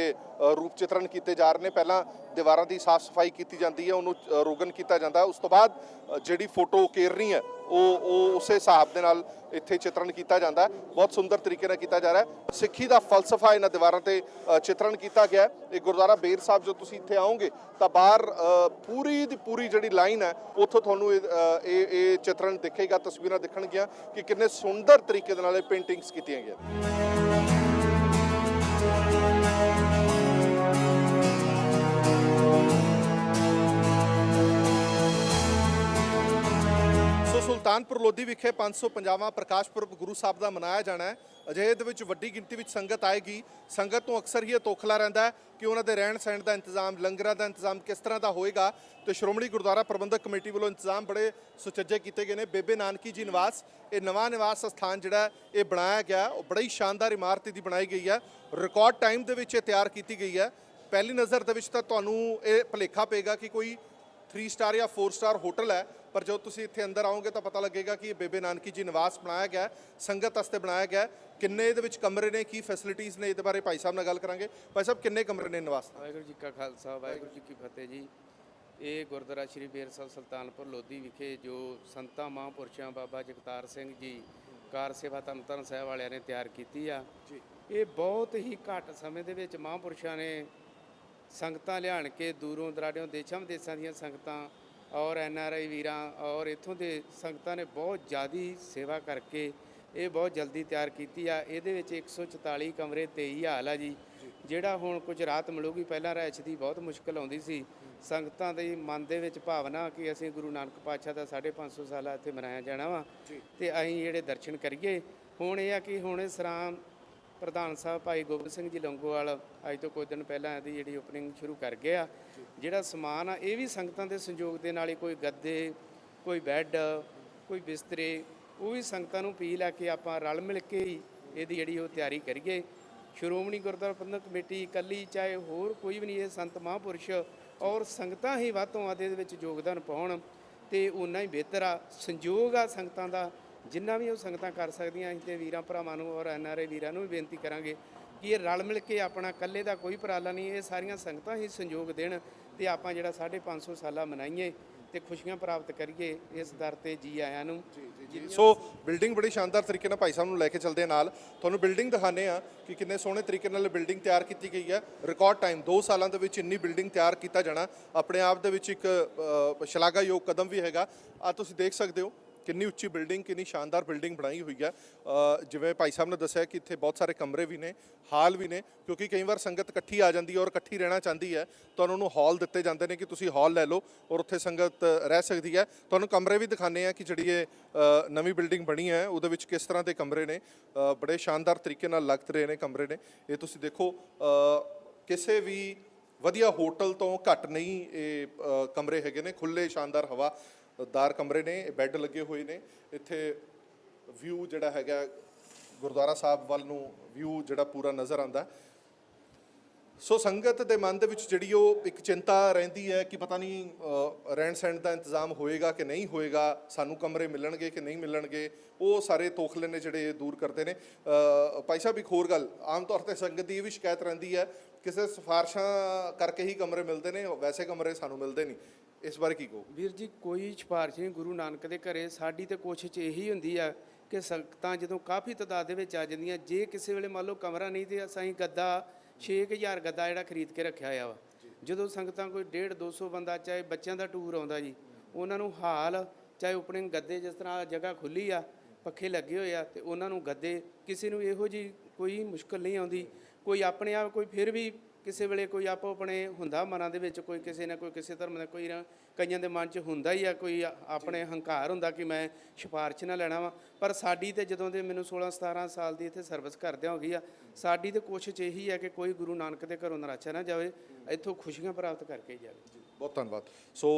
Speaker 1: ਰੂਪ ਚਿੱਤਰਨ ਕੀਤੇ ਜਾ ਰਹੇ ਨੇ। ਪਹਿਲਾਂ ਦੀਵਾਰਾਂ ਦੀ ਸਾਫ਼ ਸਫਾਈ ਕੀਤੀ ਜਾਂਦੀ ਹੈ, ਉਹਨੂੰ ਰੋਗਨ ਕੀਤਾ ਜਾਂਦਾ। ਉਸ ਤੋਂ ਬਾਅਦ ਜਿਹੜੀ ਫੋਟੋ ਉਕੇਰਨੀ ਹੈ ਉਹ ਉਸੇ ਹਿਸਾਬ ਦੇ ਨਾਲ ਇੱਥੇ ਚਿੱਤਰਨ ਕੀਤਾ ਜਾਂਦਾ। ਬਹੁਤ ਸੁੰਦਰ ਤਰੀਕੇ ਨਾਲ ਕੀਤਾ ਜਾ ਰਿਹਾ ਹੈ। ਸਿੱਖੀ ਦਾ ਫਲਸਫਾ ਇਹਨਾਂ ਦੀਵਾਰਾਂ ਤੇ ਚਿੱਤਰਨ ਕੀਤਾ ਗਿਆ। ਇਹ ਗੁਰਦੁਆਰਾ ਬੇਰ ਸਾਹਿਬ, ਜੋ ਤੁਸੀਂ ਇੱਥੇ ਆਓਗੇ ਤਾਂ ਬਾਹਰ ਪੂਰੀ ਦੀ ਪੂਰੀ ਜਿਹੜੀ ਲਾਈਨ ਹੈ ਉੱਥੋਂ ਤੁਹਾਨੂੰ ਇਹ ਚਿੱਤਰਨ ਦਿਖੇਗਾ, ਤਸਵੀਰਾਂ ਦਿਖਣਗੀਆਂ ਕਿ ਕਿੰਨੇ ਸੁੰਦਰ ਤਰੀਕੇ ਦੇ ਨਾਲ ਇਹ ਪੇਂਟਿੰਗਸ ਕੀਤੀਆਂ ਗਈਆਂ। ਸੁਲਤਾਨਪੁਰ ਲੋਧੀ ਵਿਖੇ 550ਵਾਂ ਪ੍ਰਕਾਸ਼ ਪੁਰਬ ਗੁਰੂ ਸਾਹਿਬ ਦਾ ਮਨਾਇਆ ਜਾਣਾ ਹੈ। ਅਜਿਹੇ ਦੇ ਵਿੱਚ ਵੱਡੀ ਗਿਣਤੀ ਵਿੱਚ ਸੰਗਤ ਆਏਗੀ। ਸੰਗਤ ਨੂੰ ਅਕਸਰ ਹੀ ਇਹ ਤੋਖਲਾ ਰਹਿੰਦਾ ਹੈ ਕਿ ਉਹਨਾਂ ਦੇ ਰਹਿਣ ਸਹਿਣ ਦਾ ਇੰਤਜ਼ਾਮ, ਲੰਗਰਾਂ ਦਾ ਇੰਤਜ਼ਾਮ ਕਿਸ ਤਰ੍ਹਾਂ ਦਾ ਹੋਏਗਾ। ਤੇ ਸ਼੍ਰੋਮਣੀ ਗੁਰਦੁਆਰਾ ਪ੍ਰਬੰਧਕ ਕਮੇਟੀ ਵੱਲੋਂ ਇੰਤਜ਼ਾਮ ਬੜੇ ਸੁਚੱਜੇ ਕੀਤੇ ਗਏ ਨੇ। ਬੇਬੇ ਨਾਨਕੀ ਜੀ ਨਿਵਾਸ, ਇਹ ਨਵਾਂ ਨਿਵਾਸ ਸਥਾਨ ਜਿਹੜਾ ਇਹ ਬਣਾਇਆ ਗਿਆ, ਉਹ ਬੜੀ ਸ਼ਾਨਦਾਰ ਇਮਾਰਤ ਦੀ ਬਣਾਈ ਗਈ ਹੈ। ਰਿਕਾਰਡ ਟਾਈਮ ਦੇ ਵਿੱਚ ਇਹ ਤਿਆਰ ਕੀਤੀ ਗਈ ਹੈ। ਪਹਿਲੀ ਨਜ਼ਰ ਦੇ ਵਿੱਚ ਤਾਂ ਤੁਹਾਨੂੰ ਇਹ ਭੁਲੇਖਾ ਪਏਗਾ ਕਿ ਕੋਈ 3 ਸਟਾਰ ਜਾਂ 4 ਸਟਾਰ ਹੋਟਲ ਹੈ, ਪਰ ਜਦੋਂ ਤੁਸੀਂ ਇੱਥੇ ਅੰਦਰ ਆਓਗੇ ਤਾਂ ਪਤਾ ਲੱਗੇਗਾ ਕਿ ਇਹ ਬੇਬੇ ਨਾਨਕੀ ਜੀ ਨਿਵਾਸ ਬਣਾਇਆ ਗਿਆ, ਸੰਗਤ ਵਾਸਤੇ ਬਣਾਇਆ ਗਿਆ। ਕਿੰਨੇ ਇਹਦੇ ਵਿੱਚ ਕਮਰੇ ਨੇ, ਕੀ ਫੈਸਿਲਿਟੀਜ਼ ਨੇ, ਇਹਦੇ ਬਾਰੇ ਭਾਈ ਸਾਹਿਬ ਨਾਲ ਗੱਲ ਕਰਾਂਗੇ। ਭਾਈ ਸਾਹਿਬ, ਕਿੰਨੇ ਕਮਰੇ ਨੇ ਨਿਵਾਸ?
Speaker 7: ਵਾਹਿਗੁਰੂ ਜੀ ਕਾ ਖਾਲਸਾ, ਵਾਹਿਗੁਰੂ ਜੀ ਕੀ ਫਤਿਹ ਜੀ। ਇਹ ਗੁਰਦੁਆਰਾ ਸ਼੍ਰੀ ਬੇਰ ਸਾਹਿਬ ਸੁਲਤਾਨਪੁਰ ਲੋਧੀ ਵਿਖੇ ਜੋ ਸੰਤਾਂ ਮਹਾਂਪੁਰਸ਼ਾਂ ਬਾਬਾ ਜਗਤਾਰ ਸਿੰਘ ਜੀ ਕਾਰ ਸੇਵਾ ਧੰਨ ਸਾਹਿਬ ਵਾਲਿਆਂ ਨੇ ਤਿਆਰ ਕੀਤੀ ਆ। ਇਹ ਬਹੁਤ ਹੀ ਘੱਟ ਸਮੇਂ ਦੇ ਵਿੱਚ ਮਹਾਂਪੁਰਸ਼ਾਂ ਨੇ ਸੰਗਤਾਂ ਲਿਆਣ ਕੇ ਦੂਰੋਂ ਦਰਾਡਿਓਂ ਦੇਸ਼ਾਂ ਵਿਦੇਸ਼ਾਂ ਦੀਆਂ ਸੰਗਤਾਂ ਔਰ NRI ਵੀਰਾਂ ਔਰ ਇੱਥੋਂ ਦੇ ਸੰਗਤਾਂ ਨੇ ਬਹੁਤ ਜ਼ਿਆਦਾ ਸੇਵਾ ਕਰਕੇ ਇਹ ਬਹੁਤ ਜਲਦੀ ਤਿਆਰ ਕੀਤੀ ਆ। ਇਹਦੇ ਵਿੱਚ 144 ਕਮਰੇ 23 ਹਾਲ ਆ ਜੀ, ਜਿਹੜਾ ਹੁਣ ਕੁਝ ਰਾਹਤ ਮਿਲੂਗੀ। ਪਹਿਲਾਂ ਰਿਹਾਇਸ਼ ਦੀ ਬਹੁਤ ਮੁਸ਼ਕਲ ਆਉਂਦੀ ਸੀ। ਸੰਗਤਾਂ ਦੇ ਮਨ ਦੇ ਵਿੱਚ ਭਾਵਨਾ ਕਿ ਅਸੀਂ ਗੁਰੂ ਨਾਨਕ ਪਾਤਸ਼ਾਹ ਦਾ 550 ਸਾਲਾ ਇੱਥੇ ਮਨਾਇਆ ਜਾਣਾ ਵਾ ਤੇ ਅਸੀਂ ਜਿਹੜੇ ਦਰਸ਼ਨ ਕਰੀਏ। ਹੁਣ ਇਹ ਆ ਕਿ ਹੁਣ ਸਰਾਂ ਪ੍ਰਧਾਨ ਸਾਹਿਬ ਭਾਈ ਗੋਬਿੰਦ ਸਿੰਘ ਜੀ ਲੰਗੋਵਾਲ ਅੱਜ ਤੋਂ ਕੁਝ ਦਿਨ ਪਹਿਲਾਂ ਇਹਦੀ ਜਿਹੜੀ ਓਪਨਿੰਗ ਸ਼ੁਰੂ ਕਰ ਗਏ ਆ। ਜਿਹੜਾ ਸਮਾਨ ਆ ਇਹ ਵੀ ਸੰਗਤਾਂ ਦੇ ਸੰਯੋਗ ਦੇ ਨਾਲ ਹੀ, ਕੋਈ ਗੱਦੇ, ਕੋਈ ਬੈੱਡ, ਕੋਈ ਬਿਸਤਰੇ, ਉਹ ਵੀ ਸੰਗਤਾਂ ਨੂੰ ਅਪੀਲ ਆ ਕਿ ਆਪਾਂ ਰਲ ਮਿਲ ਕੇ ਹੀ ਇਹਦੀ ਜਿਹੜੀ ਉਹ ਤਿਆਰੀ ਕਰੀਏ। ਸ਼੍ਰੋਮਣੀ ਗੁਰਦੁਆਰਾ ਪ੍ਰਬੰਧਕ ਕਮੇਟੀ ਇਕੱਲੀ, ਚਾਹੇ ਹੋਰ ਕੋਈ ਵੀ ਨਹੀਂ, ਇਹ ਸੰਤ ਮਹਾਂਪੁਰਸ਼ ਔਰ ਸੰਗਤਾਂ ਹੀ ਵੱਧ ਤੋਂ ਵੱਧ ਇਹਦੇ ਵਿੱਚ ਯੋਗਦਾਨ ਪਾਉਣ ਤੇ ਉਨਾ ਹੀ ਬਿਹਤਰ ਆ। ਸੰਯੋਗ ਆ ਸੰਗਤਾਂ ਦਾ, ਜਿੰਨਾ ਵੀ ਉਹ ਸੰਗਤਾਂ ਕਰ ਸਕਦੀਆਂ। ਅਸੀਂ ਤੇ ਵੀਰਾਂ ਭਰਾਵਾਂ ਨੂੰ ਔਰ NRI ਵੀਰਾਂ ਨੂੰ ਵੀ ਬੇਨਤੀ ਕਰਾਂਗੇ ਕਿ ਇਹ ਰਲ ਮਿਲ ਕੇ, ਆਪਣਾ ਇਕੱਲੇ ਦਾ ਕੋਈ ਉਪਰਾਲਾ ਨਹੀਂ, ਇਹ ਸਾਰੀਆਂ ਸੰਗਤਾਂ ਹੀ ਸੰਯੋਗ ਦੇਣ ਤੇ ਆਪਾਂ ਜਿਹੜਾ 550 ਸਾਲਾ ਮਨਾਈਏ ਤੇ ਖੁਸ਼ੀਆਂ ਪ੍ਰਾਪਤ ਕਰੀਏ। ਇਸ ਦਰ ਤੇ ਜੀ ਆਇਆਂ ਨੂੰ।
Speaker 1: ਸੋ ਬਿਲਡਿੰਗ ਬੜੀ ਸ਼ਾਨਦਾਰ ਤਰੀਕੇ ਨਾਲ ਭਾਈ ਸਾਹਿਬ ਨੂੰ ਲੈ ਕੇ ਚੱਲਦੇ ਨਾਲ ਤੁਹਾਨੂੰ ਬਿਲਡਿੰਗ ਦਿਖਾਉਂਦੇ ਆ ਕਿ ਕਿੰਨੇ ਸੋਹਣੇ ਤਰੀਕੇ ਨਾਲ ਬਿਲਡਿੰਗ ਤਿਆਰ ਕੀਤੀ ਗਈ ਹੈ। ਰਿਕਾਰਡ ਟਾਈਮ 2 ਸਾਲਾਂ ਦੇ ਵਿੱਚ ਇੰਨੀ ਬਿਲਡਿੰਗ ਤਿਆਰ ਕੀਤਾ ਜਾਣਾ ਆਪਣੇ ਆਪ ਦੇ ਵਿੱਚ ਇੱਕ ਸ਼ਲਾਘਾਯੋਗ ਕਦਮ ਵੀ ਹੈਗਾ। ਆ ਤੁਸੀਂ ਦੇਖ ਸਕਦੇ ਹੋ ਕਿੰਨੀ ਉੱਚੀ ਬਿਲਡਿੰਗ, ਕਿੰਨੀ ਸ਼ਾਨਦਾਰ ਬਿਲਡਿੰਗ ਬਣਾਈ ਹੋਈ ਹੈ। ਜਿਵੇਂ ਭਾਈ ਸਾਹਿਬ ਨੇ ਦੱਸਿਆ ਕਿ ਇੱਥੇ ਬਹੁਤ ਸਾਰੇ ਕਮਰੇ ਵੀ ਨੇ, ਹਾਲ ਵੀ ਨੇ, ਕਿਉਂਕਿ ਕਈ ਵਾਰ ਸੰਗਤ ਇਕੱਠੀ ਆ ਜਾਂਦੀ ਹੈ ਔਰ ਇਕੱਠੀ ਰਹਿਣਾ ਚਾਹੁੰਦੀ ਹੈ ਤਾਂ ਉਹਨਾਂ ਨੂੰ ਹਾਲ ਦਿੱਤੇ ਜਾਂਦੇ ਨੇ ਕਿ ਤੁਸੀਂ ਹਾਲ ਲੈ ਲਓ ਔਰ ਉੱਥੇ ਸੰਗਤ ਰਹਿ ਸਕਦੀ ਹੈ। ਤੁਹਾਨੂੰ ਕਮਰੇ ਵੀ ਦਿਖਾਉਂਦੇ ਆ ਕਿ ਜਿਹੜੀ ਇਹ ਨਵੀਂ ਬਿਲਡਿੰਗ ਬਣੀ ਹੈ ਉਹਦੇ ਵਿੱਚ ਕਿਸ ਤਰ੍ਹਾਂ ਦੇ ਕਮਰੇ ਨੇ। ਬੜੇ ਸ਼ਾਨਦਾਰ ਤਰੀਕੇ ਨਾਲ ਲੱਗ ਰਹੇ ਨੇ ਕਮਰੇ ਨੇ। ਇਹ ਤੁਸੀਂ ਦੇਖੋ ਕਿਸੇ ਵੀ ਵਧੀਆ ਹੋਟਲ ਤੋਂ ਘੱਟ ਨਹੀਂ ਇਹ ਕਮਰੇ ਹੈਗੇ ਨੇ। ਖੁੱਲ੍ਹੇ ਸ਼ਾਨਦਾਰ ਹਵਾਦਾਰ ਕਮਰੇ ਨੇ, ਬੈੱਡ ਲੱਗੇ ਹੋਏ ਨੇ। ਇੱਥੇ ਵਿਊ ਜਿਹੜਾ ਹੈਗਾ ਗੁਰਦੁਆਰਾ ਸਾਹਿਬ ਵੱਲ ਨੂੰ ਵਿਊ ਜਿਹੜਾ ਪੂਰਾ ਨਜ਼ਰ ਆਉਂਦਾ। ਸੋ ਸੰਗਤ ਦੇ ਮਨ ਦੇ ਵਿੱਚ ਜਿਹੜੀ ਉਹ ਇੱਕ ਚਿੰਤਾ ਰਹਿੰਦੀ ਹੈ ਕਿ ਪਤਾ ਨਹੀਂ ਰਹਿਣ ਸਹਿਣ ਦਾ ਇੰਤਜ਼ਾਮ ਹੋਏਗਾ ਕਿ ਨਹੀਂ ਹੋਏਗਾ, ਸਾਨੂੰ ਕਮਰੇ ਮਿਲਣਗੇ ਕਿ ਨਹੀਂ ਮਿਲਣਗੇ। ਉਹ ਸਾਰੇ ਤੋਖਲੇ ਨੇ ਜਿਹੜੇ ਦੂਰ ਕਰਦੇ ਨੇ। ਭਾਈ ਸਾਹਿਬ ਇੱਕ ਹੋਰ ਗੱਲ, ਆਮ ਤੌਰ 'ਤੇ ਸੰਗਤ ਦੀ ਇਹ ਵੀ ਸ਼ਿਕਾਇਤ ਰਹਿੰਦੀ ਹੈ ਕਿਸੇ ਸਿਫਾਰਸ਼ਾਂ ਕਰਕੇ ਹੀ ਕਮਰੇ ਮਿਲਦੇ ਨੇ, ਵੈਸੇ ਕਮਰੇ ਸਾਨੂੰ ਮਿਲਦੇ ਨਹੀਂ। ਇਸ ਬਾਰੇ ਕੀ ਕਹੋ?
Speaker 7: ਵੀਰ ਜੀ, ਕੋਈ ਸਿਫਾਰਿਸ਼ ਨਹੀਂ ਗੁਰੂ ਨਾਨਕ ਦੇ ਘਰੇ। ਸਾਡੀ ਤੇ ਕੋਸ਼ਿਸ਼ ਇਹੀ ਹੁੰਦੀ ਆ ਕਿ ਸੰਗਤਾਂ ਜਦੋਂ ਕਾਫੀ ਤਾਦਾਦ ਦੇ ਵਿੱਚ ਆ ਜਾਂਦੀਆਂ, ਜੇ ਕਿਸੇ ਵੇਲੇ ਮੰਨ ਲਓ ਕਮਰਾ ਨਹੀਂ ਤੇ ਅਸੀਂ ਗੱਦਾ 6000 ਗੱਦਾ ਜਿਹੜਾ ਖਰੀਦ ਕੇ ਰੱਖਿਆ ਹੋਇਆ ਵਾ। ਜਦੋਂ ਸੰਗਤਾਂ ਕੋਈ 150-200 ਬੰਦਾ, ਚਾਹੇ ਬੱਚਿਆਂ ਦਾ ਟੂਰ ਆਉਂਦਾ ਜੀ, ਉਹਨਾਂ ਨੂੰ ਹਾਲ ਚਾਹੇ ਓਪਨਿੰਗ ਗੱਦੇ, ਜਿਸ ਤਰ੍ਹਾਂ ਜਗ੍ਹਾ ਖੁੱਲੀ ਆ, ਪੱਖੇ ਲੱਗੇ ਹੋਏ ਆ, ਤੇ ਉਹਨਾਂ ਨੂੰ ਗੱਦੇ, ਕਿਸੇ ਨੂੰ ਇਹੋ ਜੀ ਕੋਈ ਮੁਸ਼ਕਲ ਨਹੀਂ ਆਉਂਦੀ। ਕੋਈ ਆਪਣੇ ਆਪ, ਕੋਈ ਫਿਰ ਵੀ ਕਿਸੇ ਵੇਲੇ ਕੋਈ ਆਪੋ ਆਪਣੇ ਹੁੰਦਾ ਮਨਾਂ ਦੇ ਵਿੱਚ, ਕੋਈ ਕਿਸੇ ਨਾ ਕੋਈ ਕਿਸੇ ਧਰਮ ਦਾ, ਕੋਈ ਕਈਆਂ ਦੇ ਮਨ 'ਚ ਹੁੰਦਾ ਹੀ ਆ, ਕੋਈ ਆਪਣੇ ਹੰਕਾਰ ਹੁੰਦਾ ਕਿ ਮੈਂ ਸਿਫਾਰਿਸ਼ ਨਾ ਲੈਣਾ ਵਾ। ਪਰ ਸਾਡੀ ਤੇ ਜਦੋਂ ਦੇ ਮੈਨੂੰ 16-17 ਸਾਲ ਦੀ ਇੱਥੇ ਸਰਵਿਸ ਕਰਦਿਆਂ ਹੋ ਗਈ ਆ, ਸਾਡੀ ਤੇ ਕੋਸ਼ਿਸ਼ ਇਹੀ ਹੈ ਕਿ ਕੋਈ ਗੁਰੂ ਨਾਨਕ ਦੇ ਘਰੋਂ ਨਿਰਾਸ਼ਾ ਨਾ ਜਾਵੇ, ਇੱਥੋਂ ਖੁਸ਼ੀਆਂ ਪ੍ਰਾਪਤ ਕਰਕੇ ਜਾਵੇ।
Speaker 1: ਬਹੁਤ ਧੰਨਵਾਦ। ਸੋ